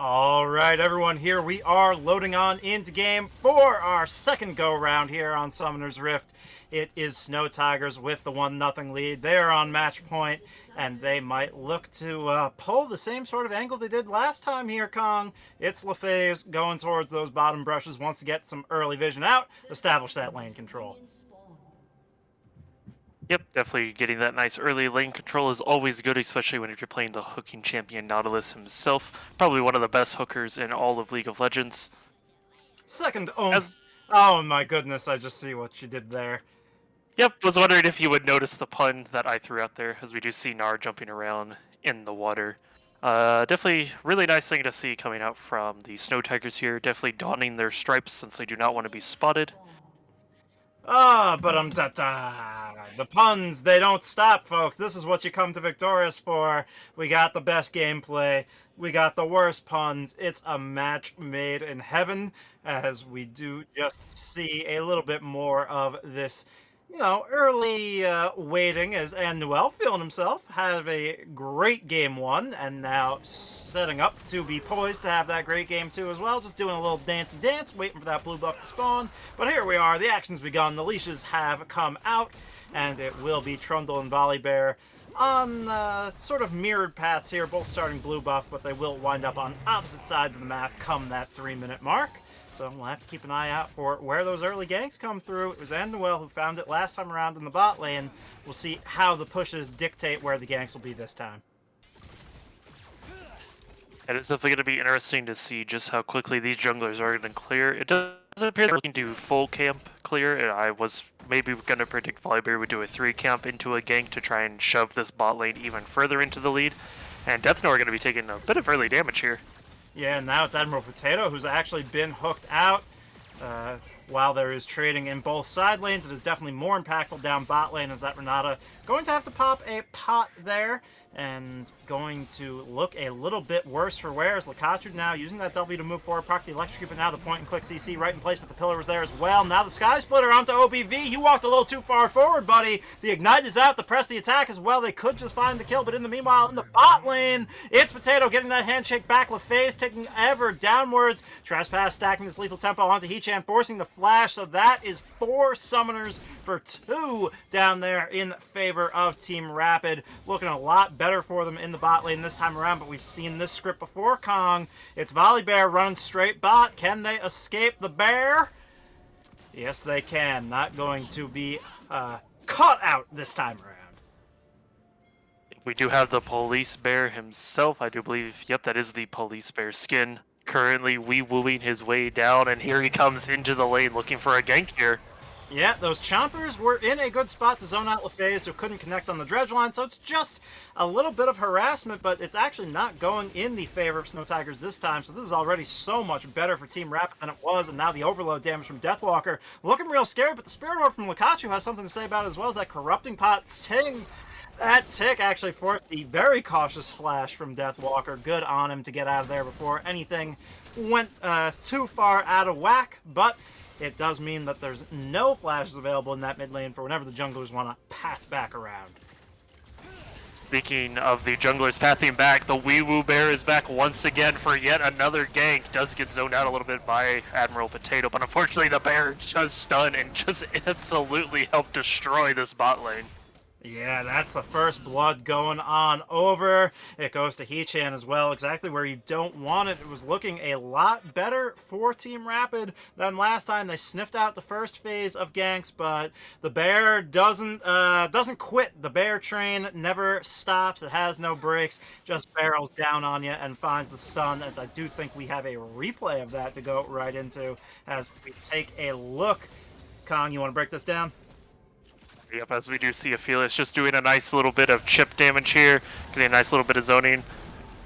All right, everyone, here we are loading on into game for our second go-round here on Summoner's Rift. It is Snow Tigers with the 1-0 lead. They're on match point, and they might look to pull the same sort of angle they did last time here, Kong. It's LaFaze going towards those bottom brushes, wants to get some early vision out, establish that lane control. Yep, definitely getting that nice early lane control is always good, especially when you're playing the hooking champion Nautilus himself. Probably one of the best hookers in all of League of Legends. Second, As, oh my goodness, I just see what you did there. yep, was wondering if you would notice the pun that I threw out there, as we do see Nar jumping around in the water. Definitely really nice thing to see coming out from the Snow Tigers here. Definitely donning their stripes since they do not want to be spotted. Ah, but da-da. The puns, they don't stop, folks. This is what you come to Victorious for. We got the best gameplay. We got the worst puns. It's a match made in heaven, as we do just see a little bit more of this, early waiting as Noel feeling himself have a great game one, and now setting up to be poised to have that great game two as well. Just doing a little dancey dance, waiting for that blue buff to spawn. But here we are, the action's begun, the leashes have come out, and it will be Trundle and Volibear on sort of mirrored paths here, both starting blue buff, but they will wind up on opposite sides of the map come that 3-minute mark. So we'll have to keep an eye out for where those early ganks come through. It was Noel who found it last time around in the bot lane. We'll see how the pushes dictate where the ganks will be this time. And it's definitely going to be interesting to see just how quickly these junglers are going to clear. It doesn't appear they're looking to do full camp clear, and I was maybe going to predict Volibear would do a 3 camp into a gank to try and shove this bot lane even further into the lead. And Death Note are going to be taking a bit of early damage here. Yeah, and now it's Admiral Potato who's actually been hooked out. While there is trading in both side lanes, it is definitely more impactful down bot lane as that Renata going to have to pop a pot there and going to look a little bit worse for wear as Lakachu now using that W to move forward, proc the electrocute, but now the point and click CC right in place, but the pillar was there as well. Now the Sky Splitter onto OBV. You walked a little too far forward, buddy. The Ignite is out, the press the attack as well. They could just find the kill, but in the meanwhile, in the bot lane, it's Potato getting that handshake back. LaFaze taking ever downwards. Trespass stacking this lethal tempo onto Hechan, forcing the flash, so that is 4 summoners for 2 down there in favor of Team Râpid. Looking a lot better for them in the bot lane this time around, but we've seen this script before, Kong. It's Volibear running straight bot. Can they escape the bear? Yes, they can. Not going to be caught out this time around. We do have the police bear himself. I do believe, yep, that is the police bear skin. Currently wee-wooing his way down, and here he comes into the lane looking for a gank here. Yeah, those chompers were in a good spot to zone out LaFaze, who couldn't connect on the dredge line, so it's just a little bit of harassment, but it's actually not going in the favor of Snow Tigers this time, so this is already so much better for Team Râpid than it was, and now the overload damage from Deathwalker looking real scary, but the Spirit Orb from Lakachu has something to say about it, as well as that Corrupting Pot Sting. That tick actually forced the very cautious flash from Deathwalker. Good on him to get out of there before anything went too far out of whack, but it does mean that there's no flashes available in that mid lane for whenever the junglers want to path back around. Speaking of the junglers pathing back, the Wee-Woo Bear is back once again for yet another gank. Does get zoned out a little bit by Admiral Potato, but unfortunately the bear just stunned and just absolutely helped destroy this bot lane. Yeah, that's the first blood going on over. It goes to Hee-Chan as well, exactly where you don't want it. It was looking a lot better for Team Râpid than last time. They sniffed out the first phase of ganks, but the bear doesn't quit. The bear train never stops. It has no brakes, just barrels down on you and finds the stun, as I do think we have a replay of that to go right into as we take a look. Kong, you want to break this down? Yep, as we do see Aphelios just doing a nice little bit of chip damage here, getting a nice little bit of zoning.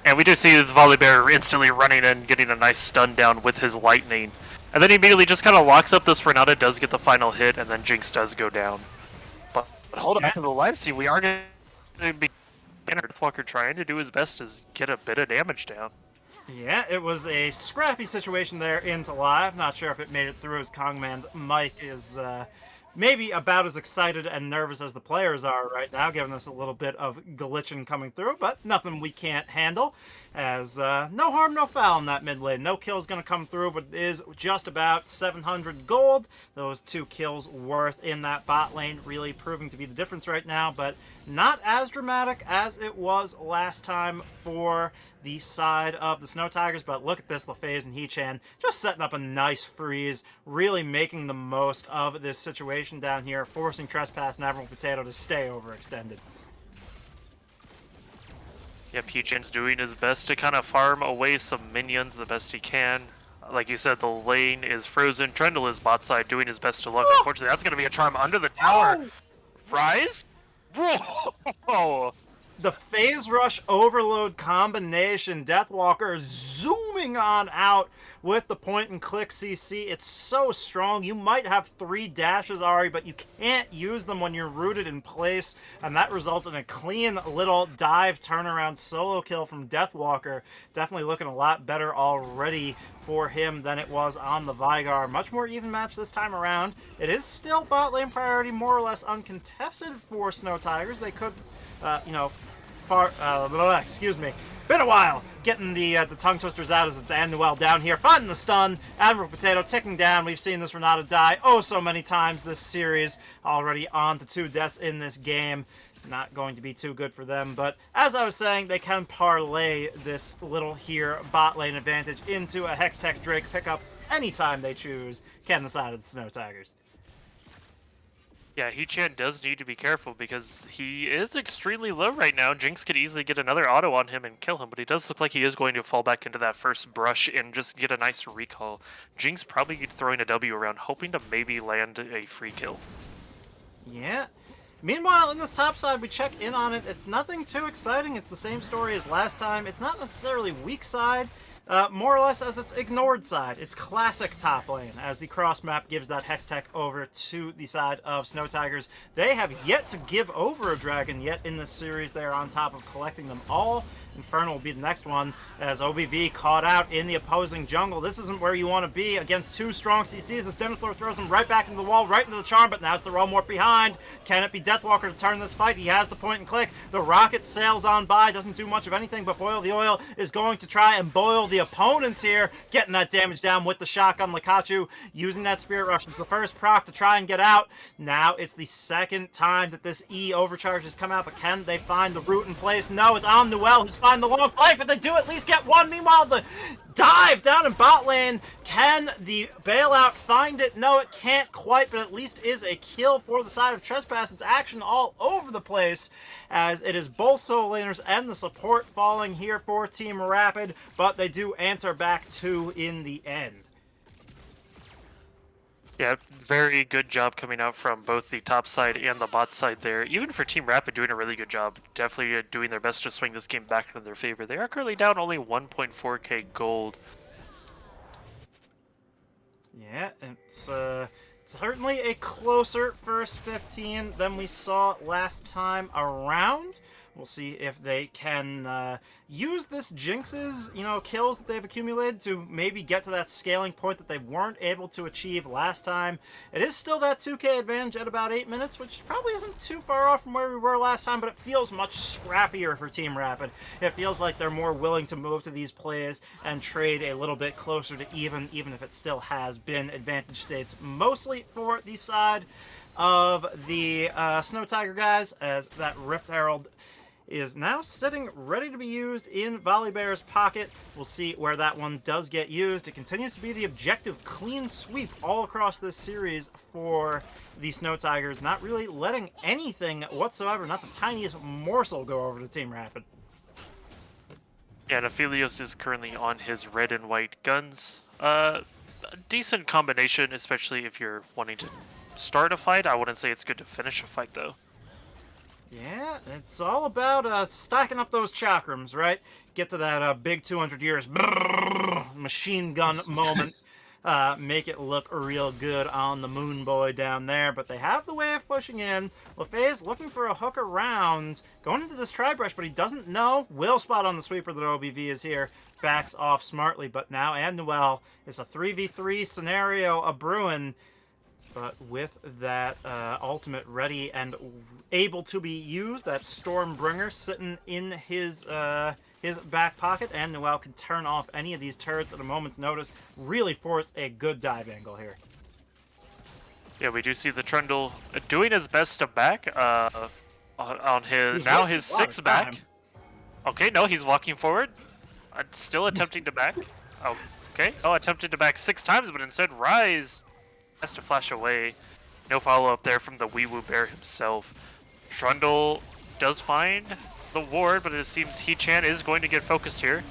And we do see the Volley Bear instantly running in, getting a nice stun down with his lightning. And then he immediately just kind of locks up this Renata, does get the final hit, and then Jinx does go down. But hold on, back to the live scene, we are going to be Earthwalker trying to do his best to get a bit of damage down. Yeah, it was a scrappy situation there into live. Not sure if it made it through, as Kongman's mic is maybe about as excited and nervous as the players are right now, giving us a little bit of glitching coming through, but nothing we can't handle, as no harm, no foul in that mid lane. No kill's going to come through, but it is just about 700 gold. Those 2 kills worth in that bot lane, really proving to be the difference right now, but not as dramatic as it was last time for the side of the Snow Tigers. But look at this, LaFaze and Hee-Chan just setting up a nice freeze, really making the most of this situation down here, forcing Trespass and Admiral Potato to stay overextended. Yep, Hee-Chan's doing his best to kind of farm away some minions the best he can. Like you said, the lane is frozen. Trendle is bot side, doing his best to look. Unfortunately, that's going to be a charm under the tower. Oh! Rise? Whoa! The phase rush overload combination, Deathwalker zooming on out with the point and click CC. It's so strong. You might have 3 dashes, Ari, but you can't use them when you're rooted in place, and that results in a clean little dive turnaround solo kill from Deathwalker. Definitely looking a lot better already for him than it was on the Vygar. Much more even match this time around. It is still bot lane priority, more or less uncontested for Snow Tigers. They could, excuse me. Been a while getting the tongue twisters out as it's Anuel down here, finding the stun. Admiral Potato ticking down. We've seen this Renata die oh so many times this series. Already on to 2 deaths in this game. Not going to be too good for them, but as I was saying, they can parlay this little here bot lane advantage into a Hextech Drake pickup anytime they choose. Can the side of the Snow Tigers. Yeah, Hee-Chan does need to be careful because he is extremely low right now. Jinx could easily get another auto on him and kill him, but he does look like he is going to fall back into that first brush and just get a nice recall. Jinx probably throwing a W around, hoping to maybe land a free kill. Yeah. Meanwhile, in this top side, we check in on it. It's nothing too exciting. It's the same story as last time. It's not necessarily weak side. More or less as its ignored side. It's classic top lane, as the cross map gives that Hextech over to the side of Snow Tigers. They have yet to give over a dragon yet in this series. They are on top of collecting them all. Infernal will be the next one, as OBV caught out in the opposing jungle. This isn't where you want to be against 2 strong CCs, as Denethor throws him right back into the wall, right into the charm, but now it's the Realm Warp behind. Can it be Deathwalker to turn this fight? He has the point and click. The rocket sails on by, doesn't do much of anything, but Boil the Oil is going to try and boil the the opponents here, getting that damage down with the shotgun. Lakachu using that Spirit Rush as the first proc to try and get out. Now it's the second time that this E overcharge has come out, but can they find the root in place? No, it's on Noel who's finding the long flank, but they do at least get one. Meanwhile, the dive down in bot lane. Can the bailout find it? No, it can't quite, but at least is a kill for the side of Trespass. It's action all over the place, as it is both solo laners and the support falling here for Team Râpid, but they do answer back 2 in the end. Yeah, very good job coming out from both the top side and the bot side there. Even for Team Râpid doing a really good job. Definitely doing their best to swing this game back in their favor. They are currently down only 1.4k gold. Yeah, it's certainly a closer first 15 than we saw last time around. We'll see if they can use this Jinx's, kills that they've accumulated to maybe get to that scaling point that they weren't able to achieve last time. It is still that 2k advantage at about 8 minutes, which probably isn't too far off from where we were last time, but it feels much scrappier for Team Râpid. It feels like they're more willing to move to these plays and trade a little bit closer to even if it still has been advantage states, mostly for the side of the Snow Tiger guys, as that Rift Herald is now sitting ready to be used in Volibear's pocket. We'll see where that one does get used. It continues to be the objective clean sweep all across this series for the Snow Tigers, not really letting anything whatsoever, not the tiniest morsel, go over to Team Râpid. Yeah, and Aphelios is currently on his red and white guns. A decent combination, especially if you're wanting to start a fight. I wouldn't say it's good to finish a fight, though. Yeah, it's all about stacking up those chakrams, right? Get to that big 200 years machine gun moment. Make it look real good on the Moon Boy down there, but they have the way of pushing in. LeFay's looking for a hook around, going into this tri-brush, but he doesn't know. Will spot on the sweeper that OBV is here. Backs off smartly, but now and Noel is a 3v3 scenario a brewing. But with that ultimate ready and able to be used, that Stormbringer sitting in his back pocket, and Noel can turn off any of these turrets at a moment's notice. Really force a good dive angle here. Yeah, we do see the Trundle doing his best to back on his his 6 back. Okay, no, he's walking forward. Still attempting to back. Oh, okay. So attempted to back 6 times, but instead Rise has to flash away. No follow-up there from the Wee Woo Bear himself. Trundle does find the ward, but it seems He-Chan is going to get focused here.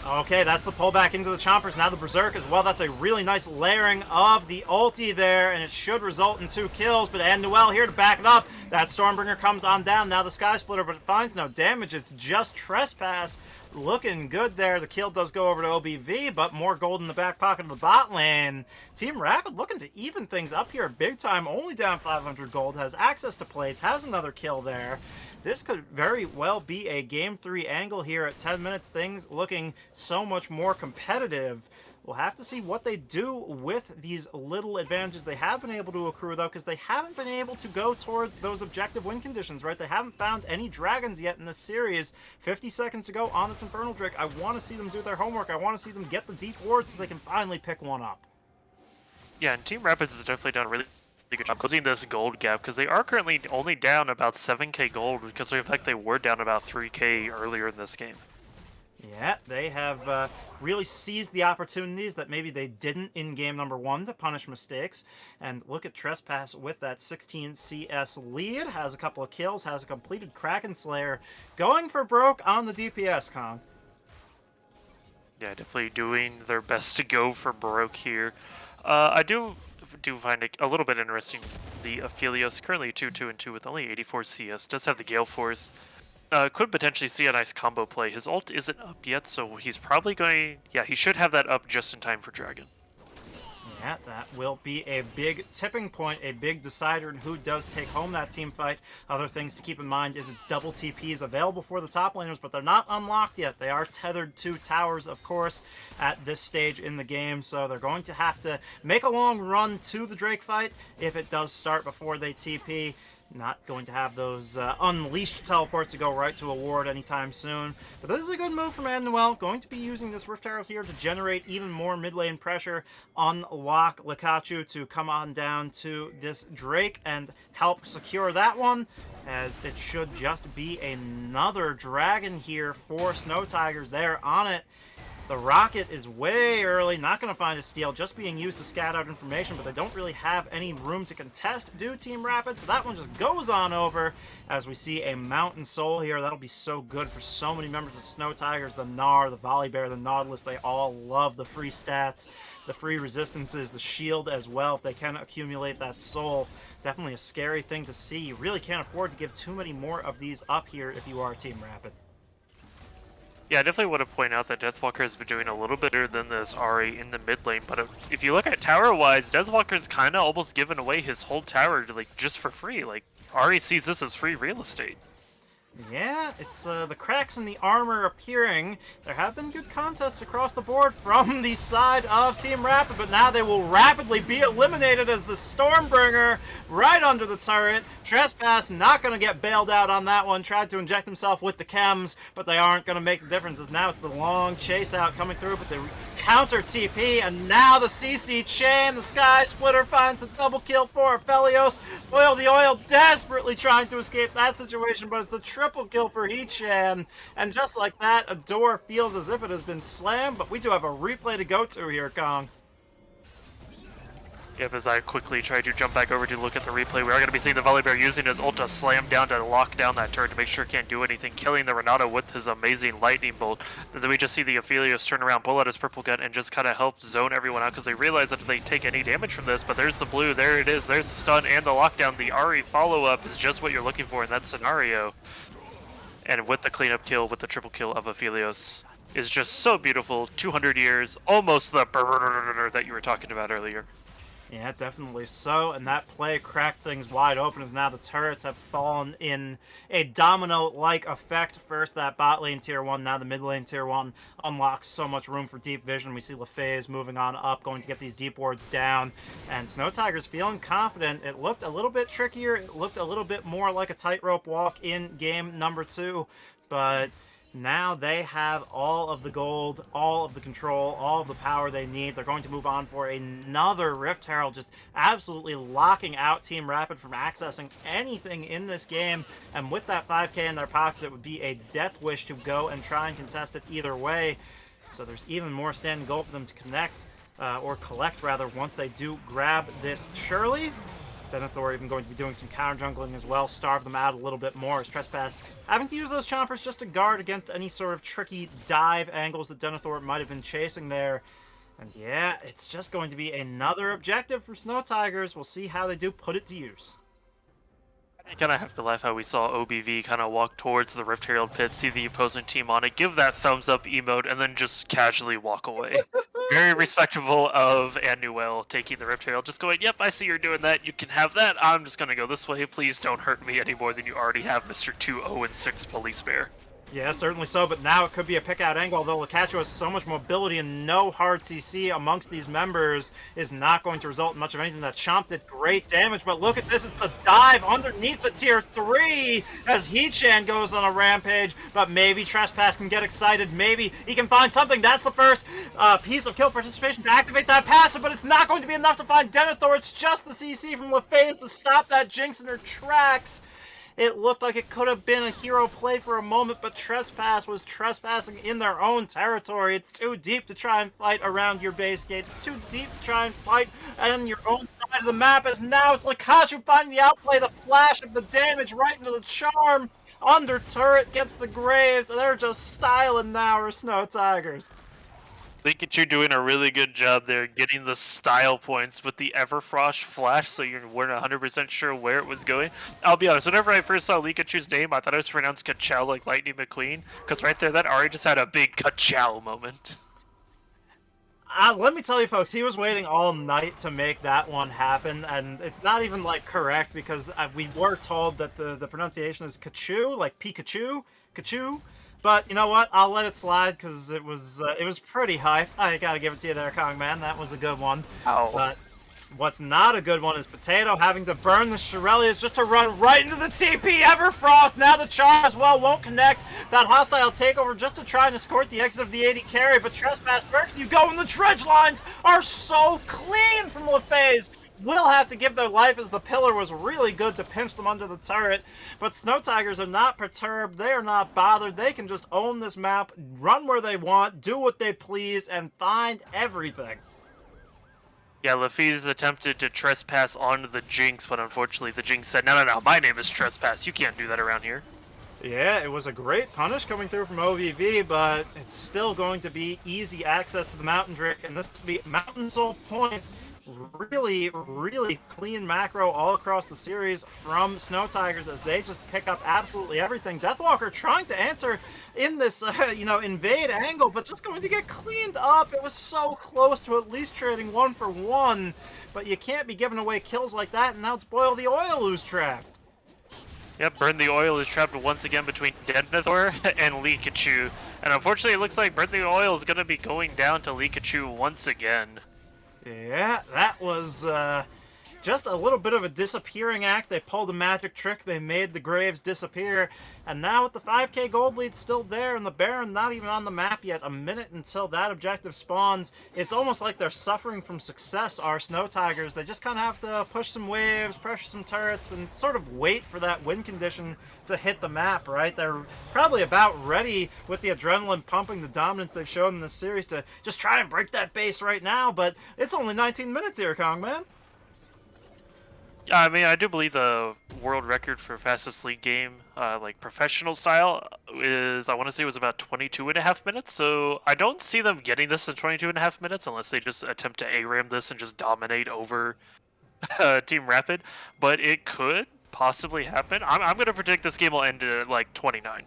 Okay, that's the pullback into the Chompers. Now the Berserk as well. That's a really nice layering of the ulti there, and it should result in 2 kills. But and Noel here to back it up. That Stormbringer comes on down. Now the Sky Splitter, but it finds no damage. It's just Trespass. Looking good there. The kill does go over to OBV, but more gold in the back pocket of the bot lane. Team Râpid looking to even things up here big time. Only down 500 gold. Has access to plates. Has another kill there. This could very well be a Game 3 angle here at 10 minutes. Things looking so much more competitive. We'll have to see what they do with these little advantages they have been able to accrue, though, because they haven't been able to go towards those objective win conditions, right? They haven't found any dragons yet in this series. 50 seconds to go on this Infernal Drake. I want to see them do their homework. I want to see them get the deep ward so they can finally pick one up. Yeah, and Team Râpid has definitely done a really good job closing this gold gap, because they are currently only down about 7k gold, because of the fact they were down about 3k earlier in this game. Yeah, they have really seized the opportunities that maybe they didn't in game number 1 to punish mistakes. And look at Trespass with that 16 CS lead. Has a couple of kills, has a completed Kraken Slayer. Going for broke on the DPS, Kong. Yeah, definitely doing their best to go for broke here. I do find it a little bit interesting. The Aphelios, currently 2-2-2 with only 84 CS, does have the Gale Force. Could potentially see a nice combo play. His ult isn't up yet, so he's probably going... Yeah, he should have that up just in time for Dragon. Yeah, that will be a big tipping point, a big decider in who does take home that team fight. Other things to keep in mind is it's double TPs available for the top laners, but they're not unlocked yet. They are tethered to towers, of course, at this stage in the game, so they're going to have to make a long run to the Drake fight if it does start before they TP. Not going to have those unleashed teleports to go right to a ward anytime soon. But this is a good move from Manuel. Going to be using this Rift Herald here to generate even more mid lane pressure, unlock Likachu to come on down to this Drake and help secure that one, as it should just be another dragon here for Snow Tigers. They're on it. The rocket is way early, not going to find a steal, just being used to scout out information, but they don't really have any room to contest, do Team Râpid, so that one just goes on over as we see a Mountain Soul here. That'll be so good for so many members of Snow Tigers, the Gnar, the Volibear, the Nautilus. They all love the free stats, the free resistances, the shield as well, if they can accumulate that soul. Definitely a scary thing to see. You really can't afford to give too many more of these up here if you are Team Râpid. Yeah, I definitely want to point out that Deathwalker has been doing a little bit better than this Ahri in the mid lane, but if you look at tower-wise, Deathwalker's kind of almost given away his whole tower like just for free. Like, Ahri sees this as free real estate. Yeah, it's the cracks in the armor appearing. There have been good contests across the board from the side of Team Râpid, but now they will rapidly be eliminated as the Stormbringer right under the turret. Trespass not going to get bailed out on that one. Tried to inject himself with the chems, but they aren't going to make the difference, as now it's the long chase out coming through, but they counter TP, and now the CC chain. The Sky Splitter finds the double kill for Aphelios. Oil the Oil desperately trying to escape that situation, but it's the triple kill for Heechan. And just like that, a door feels as if it has been slammed, but we do have a replay to go to here, Kong. Yep, as I quickly try to jump back over to look at the replay, we are going to be seeing the Volibear using his ult to slam down to lock down that turret to make sure it can't do anything, killing the Renata with his amazing lightning bolt. Then we just see the Aphelios turn around, pull out his purple gun, and just kind of help zone everyone out because they realize that if they take any damage from this, but there's the blue, there it is, there's the stun and the lockdown. The Ahri follow-up is just what you're looking for in that scenario. And with the cleanup kill, with the triple kill of Aphelios, is just so beautiful. 200 years, almost the brrrr that you were talking about earlier. Yeah, definitely so, and that play cracked things wide open as now the turrets have fallen in a domino-like effect. First that bot lane tier 1, now the mid lane tier 1 unlocks so much room for deep vision. We see LaFaze moving on up, going to get these deep wards down, and Snow Tigers feeling confident. It looked a little bit trickier, it looked a little bit more like a tightrope walk in game number 2, but now they have all of the gold, all of the control, all of the power they need. They're going to move on for another Rift Herald, just absolutely locking out Team Râpid from accessing anything in this game. And with that 5k in their pockets, it would be a death wish to go and try and contest it either way. So there's even more standing gold for them to connect, or collect rather, once they do grab this Shirley. Denethor even going to be doing some counter jungling as well, starve them out a little bit more as Trespass having to use those chompers just to guard against any sort of tricky dive angles that Denethor might have been chasing there. And yeah, it's just going to be another objective for Snow Tigers. We'll see how they do put it to use. I kind of have to laugh how we saw OBV kind of walk towards the Rift Herald pit, see the opposing team on it, give that thumbs up emote, and then just casually walk away. Very respectable of Anuel taking the Rift Herald, just going, yep, I see you're doing that, you can have that, I'm just going to go this way, please don't hurt me any more than you already have, Mr. 2-0-6 Police Bear. Yeah, certainly so, but now it could be a pick-out angle, although Likachu has so much mobility and no hard CC amongst these members is not going to result in much of anything. That Chomp did great damage, but look at this, it's the dive underneath the tier 3 as Heechan goes on a rampage, but maybe Trespass can get excited, maybe he can find something. That's the first piece of kill participation to activate that passive, but it's not going to be enough to find Denethor. It's just the CC from LaFaze to stop that Jinx in her tracks. It looked like it could have been a hero play for a moment, but Trespass was trespassing in their own territory. It's too deep to try and fight around your base gate. It's too deep to try and fight on your own side of the map, as now it's Likachu finding the outplay, the flash of the damage right into the charm. Under turret gets the Graves, and they're just styling now for Snow Tigers. I think that you're doing a really good job there, getting the style points with the Everfrost flash, so you weren't 100% sure where it was going. I'll be honest, whenever I first saw Likachu's name, I thought it was pronounced Kachow like Lightning McQueen, because right there, that Ahri just had a big Kachow moment. Let me tell you, folks, he was waiting all night to make that one happen, and it's not even, like, correct, because we were told that the pronunciation is Kachu, like Pikachu, Kachu. But you know what? I'll let it slide because it was pretty hype. I gotta give it to you there, Kong Man. That was a good one. Ow. But What's not a good one is Potato having to burn the Shirelias just to run right into the TP Everfrost. Now the Char as well won't connect. That hostile takeover just to try and escort the exit of the AD carry, but Trespass, where can you go? And the dredge lines are so clean from LaFaze. Will have to give their life as the pillar was really good to pinch them under the turret. But Snow Tigers are not perturbed. They are not bothered. They can just own this map, run where they want, do what they please, and find everything. Yeah, LaFaze attempted to trespass onto the Jinx, but unfortunately the Jinx said, no, my name is Trespass. You can't do that around here. Yeah, it was a great punish coming through from OVV, but it's still going to be easy access to the Mountain Drake, and this will be Mountain Soul Point. Really, really clean macro all across the series from Snow Tigers as they just pick up absolutely everything. Deathwalker trying to answer in this, invade angle, but just going to get cleaned up. It was so close to at least trading 1 for 1, but you can't be giving away kills like that, and now it's Boil the Oil who's trapped. Yep, Burn the Oil is trapped once again between Denethor and Pikachu, and unfortunately it looks like Burn the Oil is going to be going down to Pikachu once again. Yeah, that was just a little bit of a disappearing act. They pulled a magic trick. They made the Graves disappear. And now with the 5k gold lead still there and the Baron not even on the map yet, a minute until that objective spawns, it's almost like they're suffering from success, our Snow Tigers. They just kind of have to push some waves, pressure some turrets, and sort of wait for that win condition to hit the map, right? They're probably about ready with the adrenaline pumping, the dominance they've shown in this series to just try and break that base right now, but it's only 19 minutes here, Kong, man. I mean, I do believe the world record for fastest league game, like professional style, is, I want to say it was about 22.5 minutes, so I don't see them getting this in 22.5 minutes unless they just attempt to ARAM this and just dominate over Team Râpid, but it could possibly happen. I'm going to predict this game will end at like 29.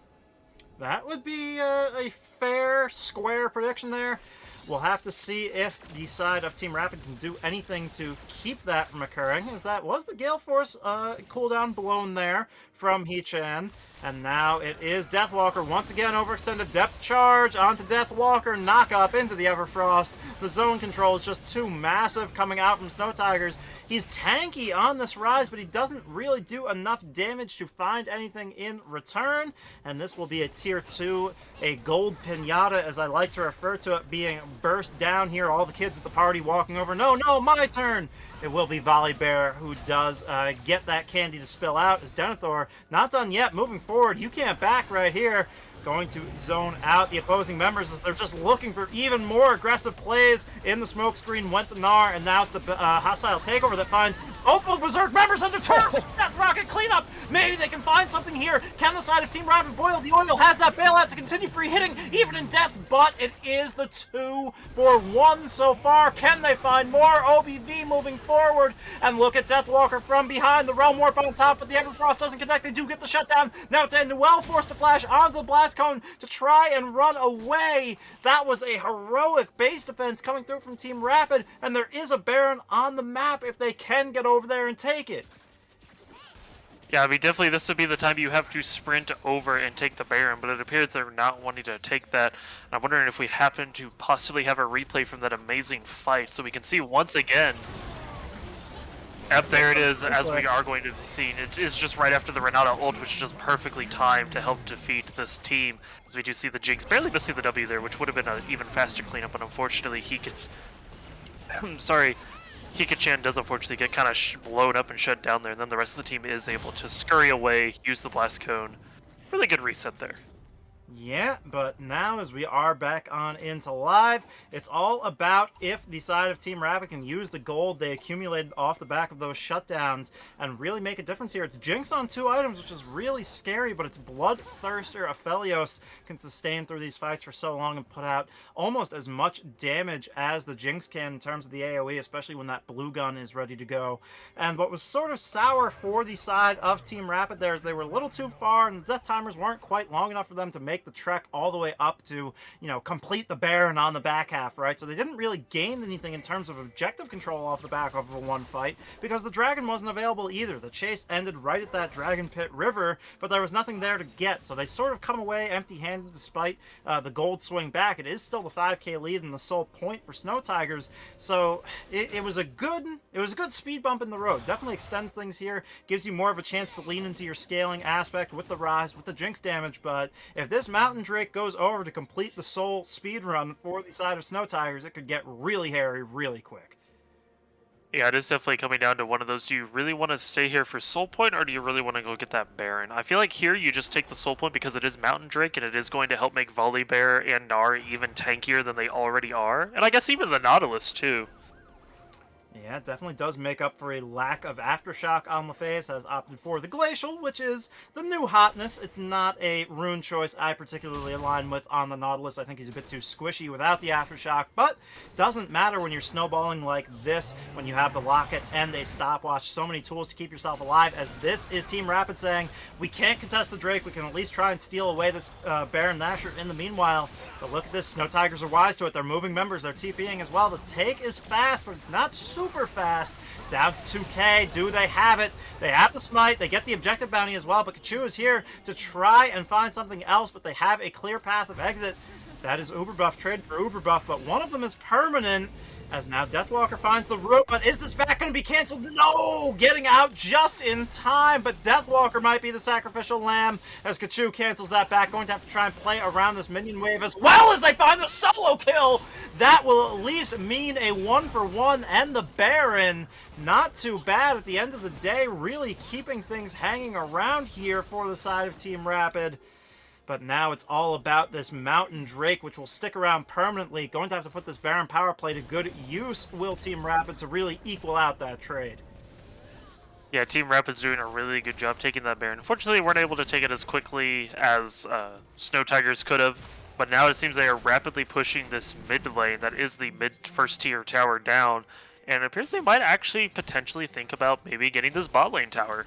That would be a fair, square prediction there. We'll have to see if the side of Team Râpid can do anything to keep that from occurring, as that was the Gale Force cooldown blown there from Hee-Chan. And now it is Deathwalker once again overextended depth charge onto Deathwalker, knock up into the Everfrost. The zone control is just too massive coming out from Snow Tigers. He's tanky on this rise, but he doesn't really do enough damage to find anything in return. And this will be a tier 2, a gold pinata, as I like to refer to it, being burst down here. All the kids at the party walking over. No, my turn! It will be Volibear who does get that candy to spill out, as Denethor not done yet. Moving forward, you can't back right here. Going to zone out the opposing members as they're just looking for even more aggressive plays. In the smoke screen went the Gnar, and now it's the hostile takeover that finds both Berserk members under turret. Death Rocket cleanup. Maybe they can find something here. Can the side of Team Râpid Boil the Oil has that bailout to continue free hitting even in death, but it is the 2 for 1 so far. Can they find more? OBV moving forward, and look at Deathwalker from behind. The Realm Warp on top, but the Everfrost doesn't connect. They do get the shutdown. Now it's Noel forced to flash onto the blast cone to try and run away. That was a heroic base defense coming through from Team Râpid, and there is a Baron on the map if they can get over there and take it. Yeah, I mean, definitely this would be the time you have to sprint over and take the Baron, but it appears they're not wanting to take that. And I'm wondering if we happen to possibly have a replay from that amazing fight, so we can see once again. Yep, there it is, as we are going to be seeing. It's just right after the Renata ult, which is just perfectly timed to help defeat this team. As we do see the Jinx barely missing the W there, which would have been an even faster cleanup, but unfortunately he could... sorry. Hee-Chan does unfortunately get kind of blown up and shut down there, and then the rest of the team is able to scurry away, use the blast cone. Really good reset there. Yeah, but now as we are back on into live, it's all about if the side of Team Râpid can use the gold they accumulated off the back of those shutdowns and really make a difference here. It's Jinx on 2 items, which is really scary, but it's Bloodthirster Aphelios can sustain through these fights for so long and put out almost as much damage as the Jinx can in terms of the AoE, especially when that blue gun is ready to go. And what was sort of sour for the side of Team Râpid there is they were a little too far, and the death timers weren't quite long enough for them to make make the trek all the way up to, complete the Baron on the back half, right? So they didn't really gain anything in terms of objective control off the back of the one fight, because the dragon wasn't available either. The chase ended right at that Dragon Pit River, but there was nothing there to get. So they sort of come away empty-handed despite the gold swing back. It is still the 5k lead and the sole point for Snow Tigers. So it was a good speed bump in the road. Definitely extends things here, gives you more of a chance to lean into your scaling aspect with the rise, with the Jinx damage. But if this Mountain Drake goes over to complete the sole speed run for the side of Snow Tigers, it could get really hairy really quick. Yeah, it is definitely coming down to one of those. Do you really want to stay here for Soul Point, or do you really want to go get that Baron? I feel like here you just take the Soul Point because it is Mountain Drake, and it is going to help make Volibear and Gnar even tankier than they already are. And I guess even the Nautilus, too. Yeah, it definitely does make up for a lack of Aftershock on the face, has opted for the Glacial, which is the new hotness. It's not a rune choice I particularly align with on the Nautilus. I think he's a bit too squishy without the Aftershock, but doesn't matter when you're snowballing like this, when you have the Locket and a Stopwatch. So many tools to keep yourself alive, as this is Team Râpid saying, we can't contest the Drake, we can at least try and steal away this Baron Nashor in the meanwhile. But look at this, Snow Tigers are wise to it. They're moving members, they're TPing as well. The take is fast, but it's not super fast. Down to 2k. Do they have it? They have the smite. They get the objective bounty as well, but Kachu is here to try and find something else, but they have a clear path of exit. That is Uber Buff, trade for Uber Buff, but one of them is permanent, as now Deathwalker finds the root. But is this back going to be canceled? No! Getting out just in time, but Deathwalker might be the sacrificial lamb, as Kachu cancels that back. Going to have to try and play around this minion wave as well as they find the solo kill. That will at least mean a 1-for-1 and the Baron. Not too bad at the end of the day, really keeping things hanging around here for the side of Team Râpid. But now it's all about this Mountain Drake, which will stick around permanently. Going to have to put this Baron power play to good use, will Team Râpid, to really equal out that trade. Yeah, Team Râpid's doing a really good job taking that Baron. Unfortunately, they weren't able to take it as quickly as Snow Tigers could have. But now it seems they are rapidly pushing this mid lane that is the mid first tier tower down. And it appears they might actually potentially think about maybe getting this bot lane tower.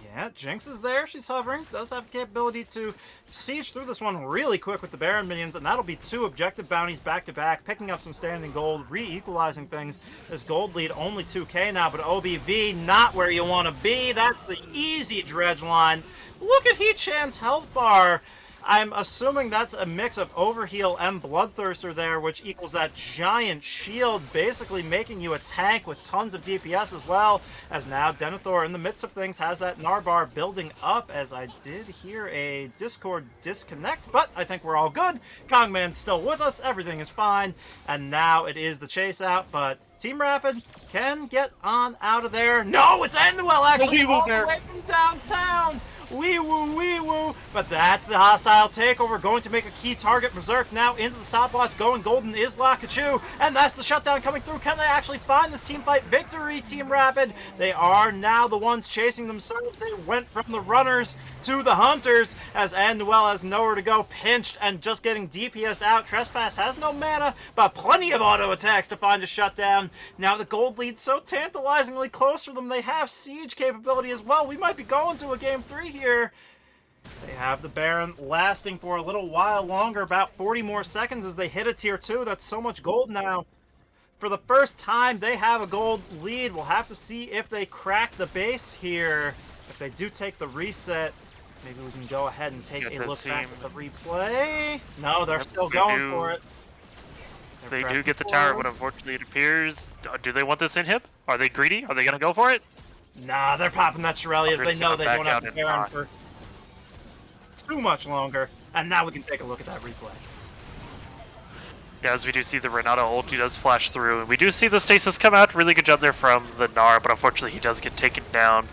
Yeah, Jinx is there. She's hovering. Does have the capability to siege through this one really quick with the Baron minions, and that'll be 2 objective bounties back-to-back, picking up some standing gold, re-equalizing things. This gold lead only 2k now, but OBV not where you want to be. That's the easy dredge line. Look at Heatchan's health bar. I'm assuming that's a mix of Overheal and Bloodthirster there, which equals that giant shield, basically making you a tank with tons of DPS as well, as now Denethor, in the midst of things, has that Narbar building up, as I did hear a Discord disconnect, but I think we're all good. Kongman's still with us, everything is fine, and now it is the chase out, but Team Râpid can get on out of there. No, it's Endwell actually all the way from downtown. Wee woo, wee woo. But that's the hostile takeover. Going to make a key target. Berserk now into the stopwatch. Going golden is Lakachu. And that's the shutdown coming through. Can they actually find this team fight victory, Team Râpid? They are now the ones chasing themselves. They went from the runners to the hunters, as Anduel has nowhere to go, pinched and just getting DPS'd out. Trespass has no mana, but plenty of auto attacks to find a shutdown. Now the gold lead's so tantalizingly close for them. They have siege capability as well. We might be going to a game 3 here. They have the Baron lasting for a little while longer, about 40 more seconds as they hit a tier 2. That's so much gold now. For the first time, they have a gold lead. We'll have to see if they crack the base here. If they do take the reset, maybe we can go ahead and take a look back at the replay. No, they're still going for it. They do get the tower, but unfortunately it appears... Do they want this inhib? Are they greedy? Are they going to go for it? Nah, they're popping that Shirelli as they know they don't have the Baron for too much longer. And now we can take a look at that replay. Yeah, as we do see the Renata ulti does flash through, and we do see the stasis come out. Really good job there from the Gnar, but unfortunately he does get taken down.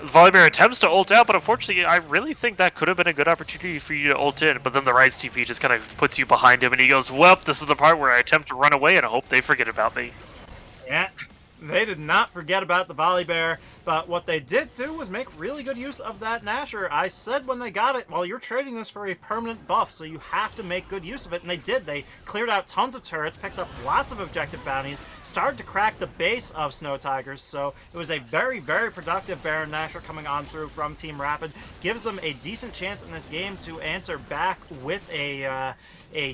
Volibear attempts to ult out, but unfortunately I really think that could have been a good opportunity for you to ult in, but then the Rise TP just kind of puts you behind him, and he goes, well, this is the part where I attempt to run away and hope they forget about me. Yeah, They did not forget about the Volley Bear, but what they did do was make really good use of that Nasher. I said when they got it, well, you're trading this for a permanent buff, so you have to make good use of it, and they did. They cleared out tons of turrets, picked up lots of objective bounties, started to crack the base of Snow Tigers, so it was a very, very productive Baron Nasher coming on through from Team Râpid. Gives them a decent chance in this game to answer back with a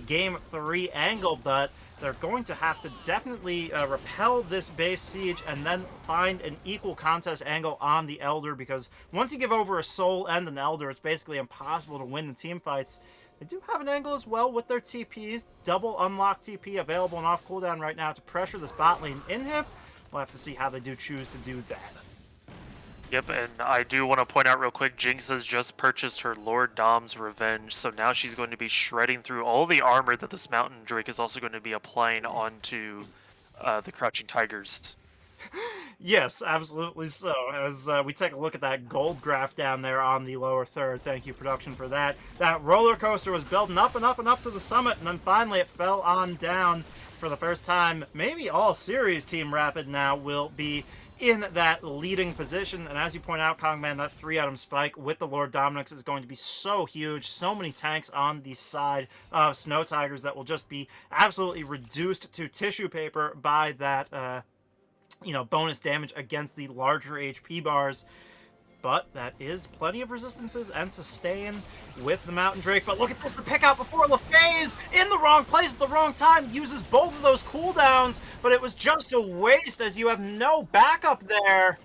Game 3 angle, but they're going to have to definitely repel this base siege and then find an equal contest angle on the Elder, because once you give over a Soul and an Elder, it's basically impossible to win the team fights. They do have an angle as well with their TPs. Double unlock TP available and off cooldown right now to pressure this bot lane inhib. We'll have to see how they do choose to do that. Yep, and I do want to point out real quick, Jinx has just purchased her Lord Dom's Revenge, so now she's going to be shredding through all the armor that this Mountain Drake is also going to be applying onto the Crouching Tigers. Yes, absolutely so. As we take a look at that gold graph down there on the lower third, thank you, production, for that. That roller coaster was building up and up and up to the summit, and then finally it fell on down for the first time. Maybe all series Team Râpid now will be in that leading position, and as you point out, Kongman, that 3-item spike with the Lord Dominix is going to be so huge. So many tanks on the side of Snow Tigers that will just be absolutely reduced to tissue paper by that bonus damage against the larger HP bars. But that is plenty of resistances and sustain with the Mountain Drake. But look at this, the pick out before LaFaze in the wrong place at the wrong time, uses both of those cooldowns, but it was just a waste as you have no backup there.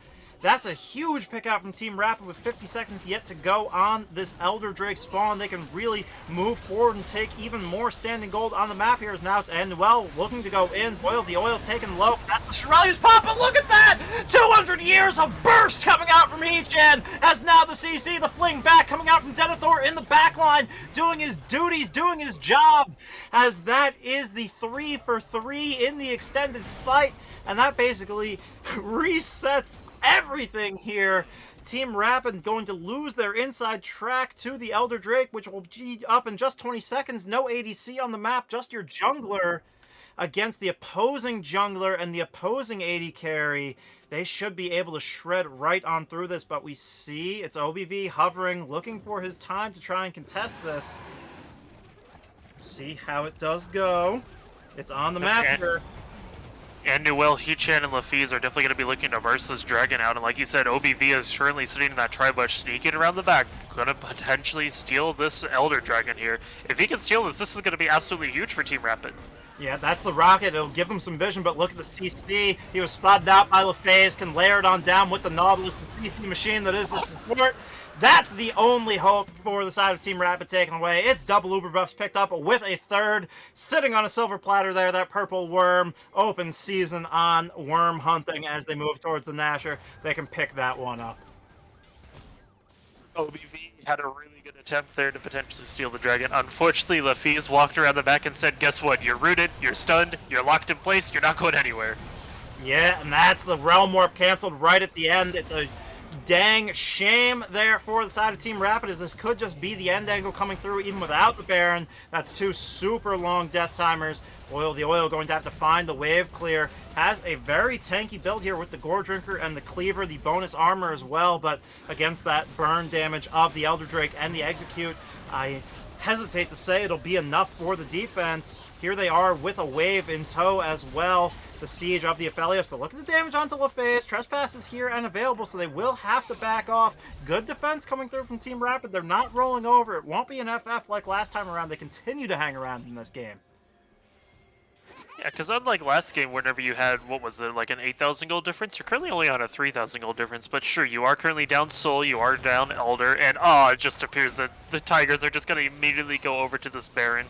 That's a huge pick out from Team Râpid with 50 seconds yet to go on this Elder Drake spawn. They can really move forward and take even more standing gold on the map here, as now it's Anuel looking to go in. Boil the oil taken low. That's the Shirelius pop, but look at that! 200 years of burst coming out from each end, as now the CC, the fling back coming out from Denethor in the backline, doing his duties, doing his job, as that is the 3 for 3 in the extended fight, and that basically resets everything here. Team Râpid going to lose their inside track to the Elder Drake, which will be up in just 20 seconds. No ADC on the map, just your jungler against the opposing jungler and the opposing AD carry. They should be able to shred right on through this, but we see it's OBV hovering, looking for his time to try and contest this. See how it does go. It's on the map here. And Newell, Hechan, and LaFiz are definitely going to be looking to burst this dragon out. And like you said, OBV is currently sitting in that tri-bush, sneaking around the back, going to potentially steal this Elder Dragon here. If he can steal this, this is going to be absolutely huge for Team Râpid. Yeah, that's the rocket. It'll give them some vision, but look at the CC. He was spotted out by LaFaze, can layer it on down with the Nautilus, the CC machine that is the support. That's the only hope for the side of Team Râpid taken away. It's double uber buffs picked up with a third. Sitting on a silver platter there, that purple worm. Open season on worm hunting as they move towards the Nasher. They can pick that one up. OBV had a really good attempt there to potentially steal the dragon. Unfortunately, LaFiz walked around the back and said, guess what? You're rooted, you're stunned, you're locked in place, you're not going anywhere. Yeah, and that's the Realm Warp canceled right at the end. It's a dang shame there for the side of Team Râpid, as this could just be the end angle coming through even without the Baron. That's 2 super long death timers. Boil the oil going to have to find the wave clear. Has a very tanky build here with the Gore Drinker and the Cleaver, the bonus armor as well, but against that burn damage of the Elder Drake and the Execute, I hesitate to say it'll be enough for the defense. Here they are with a wave in tow as well. The siege of the Aphelios, but look at the damage onto LaFaze. Trespass is here and available, so they will have to back off. Good defense coming through from Team Râpid. They're not rolling over. It won't be an FF like last time around. They continue to hang around in this game. Yeah, because unlike last game, whenever you had, what was it, like an 8,000 gold difference, you're currently only on a 3,000 gold difference, but sure, you are currently down Soul, you are down Elder, and it just appears that the Tigers are just going to immediately go over to this Baron.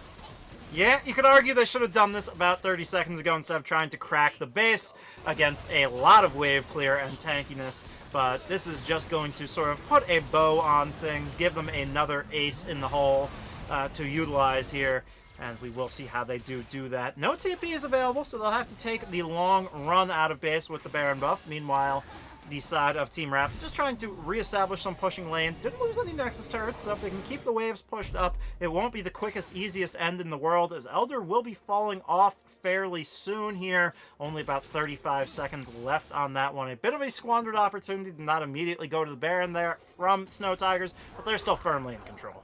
Yeah, you could argue they should have done this about 30 seconds ago instead of trying to crack the base against a lot of wave clear and tankiness, but this is just going to sort of put a bow on things, give them another ace in the hole to utilize here, and we will see how they do that. No TP is available, so they'll have to take the long run out of base with the Baron buff. Meanwhile, the side of Team Râpid, just trying to reestablish some pushing lanes. Didn't lose any Nexus turrets, so if they can keep the waves pushed up, it won't be the quickest, easiest end in the world, as Elder will be falling off fairly soon here. Only about 35 seconds left on that one. A bit of a squandered opportunity to not immediately go to the Baron there from Snow Tigers, but they're still firmly in control.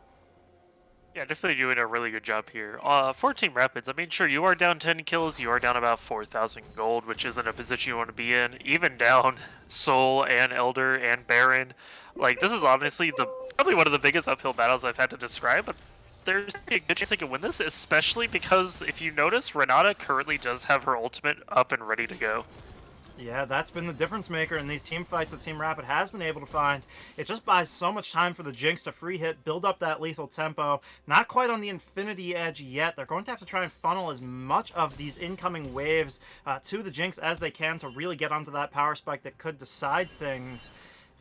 Yeah, definitely doing a really good job here. For Team Rapids, I mean, sure, you are down 10 kills, you are down about 4,000 gold, which isn't a position you want to be in. Even down Soul and Elder and Baron. Like, this is honestly probably one of the biggest uphill battles I've had to describe, but there's a good chance they can win this, especially because, if you notice, Renata currently does have her ultimate up and ready to go. Yeah, that's been the difference maker in these team fights that Team Râpid has been able to find. It just buys so much time for the Jinx to free hit, build up that lethal tempo. Not quite on the infinity edge yet. They're going to have to try and funnel as much of these incoming waves to the Jinx as they can to really get onto that power spike that could decide things.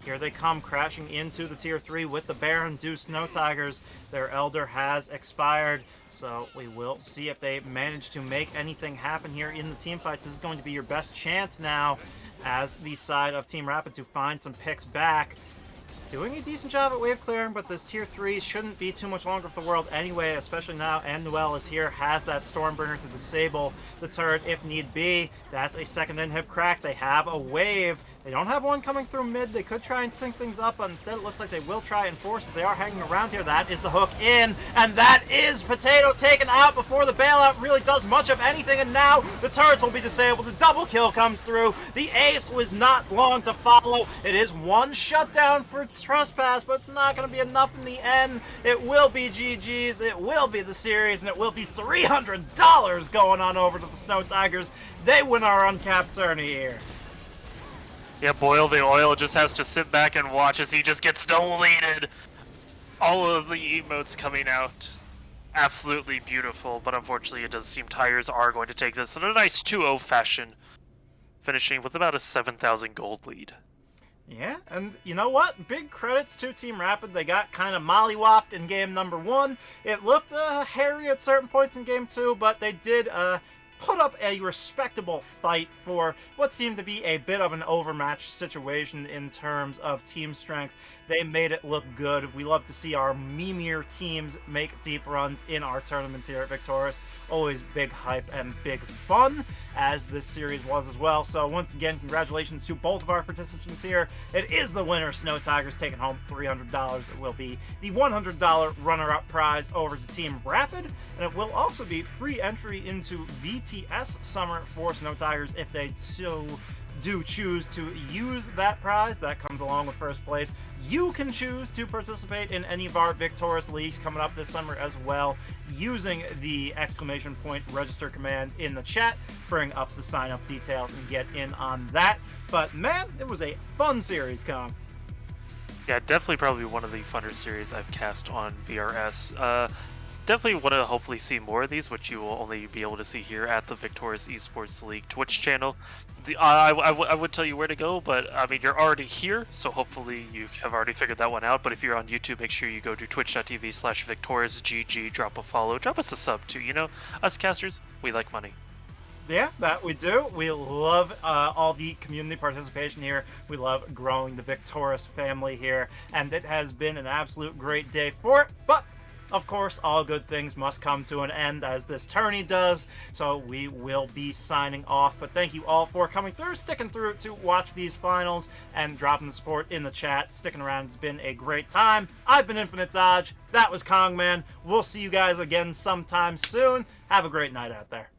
Here they come, crashing into the Tier 3 with the Baron, Snow Tigers. Their Elder has expired, so we will see if they manage to make anything happen here in the team fights. This is going to be your best chance now as the side of Team Râpid to find some picks back. Doing a decent job at wave clearing, but this Tier 3 shouldn't be too much longer for the world anyway, especially now and Noelle is here, has that Stormbringer to disable the turret if need be. That's a second inhib crack. They have a wave. They don't have one coming through mid. They could try and sync things up, but instead it looks like they will try and force it. They are hanging around here. That is the hook in, and that is Potato taken out before the bailout really does much of anything, and now the turrets will be disabled. The double kill comes through. The ace was not long to follow. It is one shutdown for Trespass, but it's not going to be enough in the end. It will be GG's, it will be the series, and it will be $300 going on over to the Snow Tigers. They win our uncapped tourney here. Yeah, Boil the Oil just has to sit back and watch as he just gets deleted. All of the emotes coming out. Absolutely beautiful, but unfortunately it does seem Tigers are going to take this in a nice 2-0 fashion, finishing with about a 7,000 gold lead. Yeah, and you know what? Big credits to Team Râpid. They got kind of mollywopped in game number 1. It looked hairy at certain points in game 2, but they did put up a respectable fight for what seemed to be a bit of an overmatched situation in terms of team strength. They made it look good. We love to see our memeier teams make deep runs in our tournaments here at Victorious. Always big hype and big fun, as this series was as well. So once again, congratulations to both of our participants here. It is the winner, Snow Tigers, taking home $300. It will be the $100 runner-up prize over to Team Râpid, and it will also be free entry into VTS Summer for Snow Tigers if they so do choose to use that prize. That comes along with first place. You can choose to participate in any of our Victorious Leagues coming up this summer as well, using the exclamation point register command in the chat. Bring up the sign up details and get in on that. But man, it was a fun series, Kong. Yeah, definitely probably one of the funner series I've cast on VRS. Definitely want to hopefully see more of these, which you will only be able to see here at the Victorious Esports League Twitch channel. I would tell you where to go, but I mean, you're already here, so hopefully you have already figured that one out. But if you're on YouTube, make sure you go to twitch.tv/victoriousgg, drop a follow, drop us a sub too. You know, us casters, we like money. Yeah, that we do. We love all the community participation here. We love growing the Victorious family here, and it has been an absolute great day for it. But of course, all good things must come to an end, as this tourney does, so we will be signing off. But thank you all for coming through, sticking through to watch these finals, and dropping the support in the chat. Sticking around, it's been a great time. I've been Infinite Dodge. That was Kongman. We'll see you guys again sometime soon. Have a great night out there.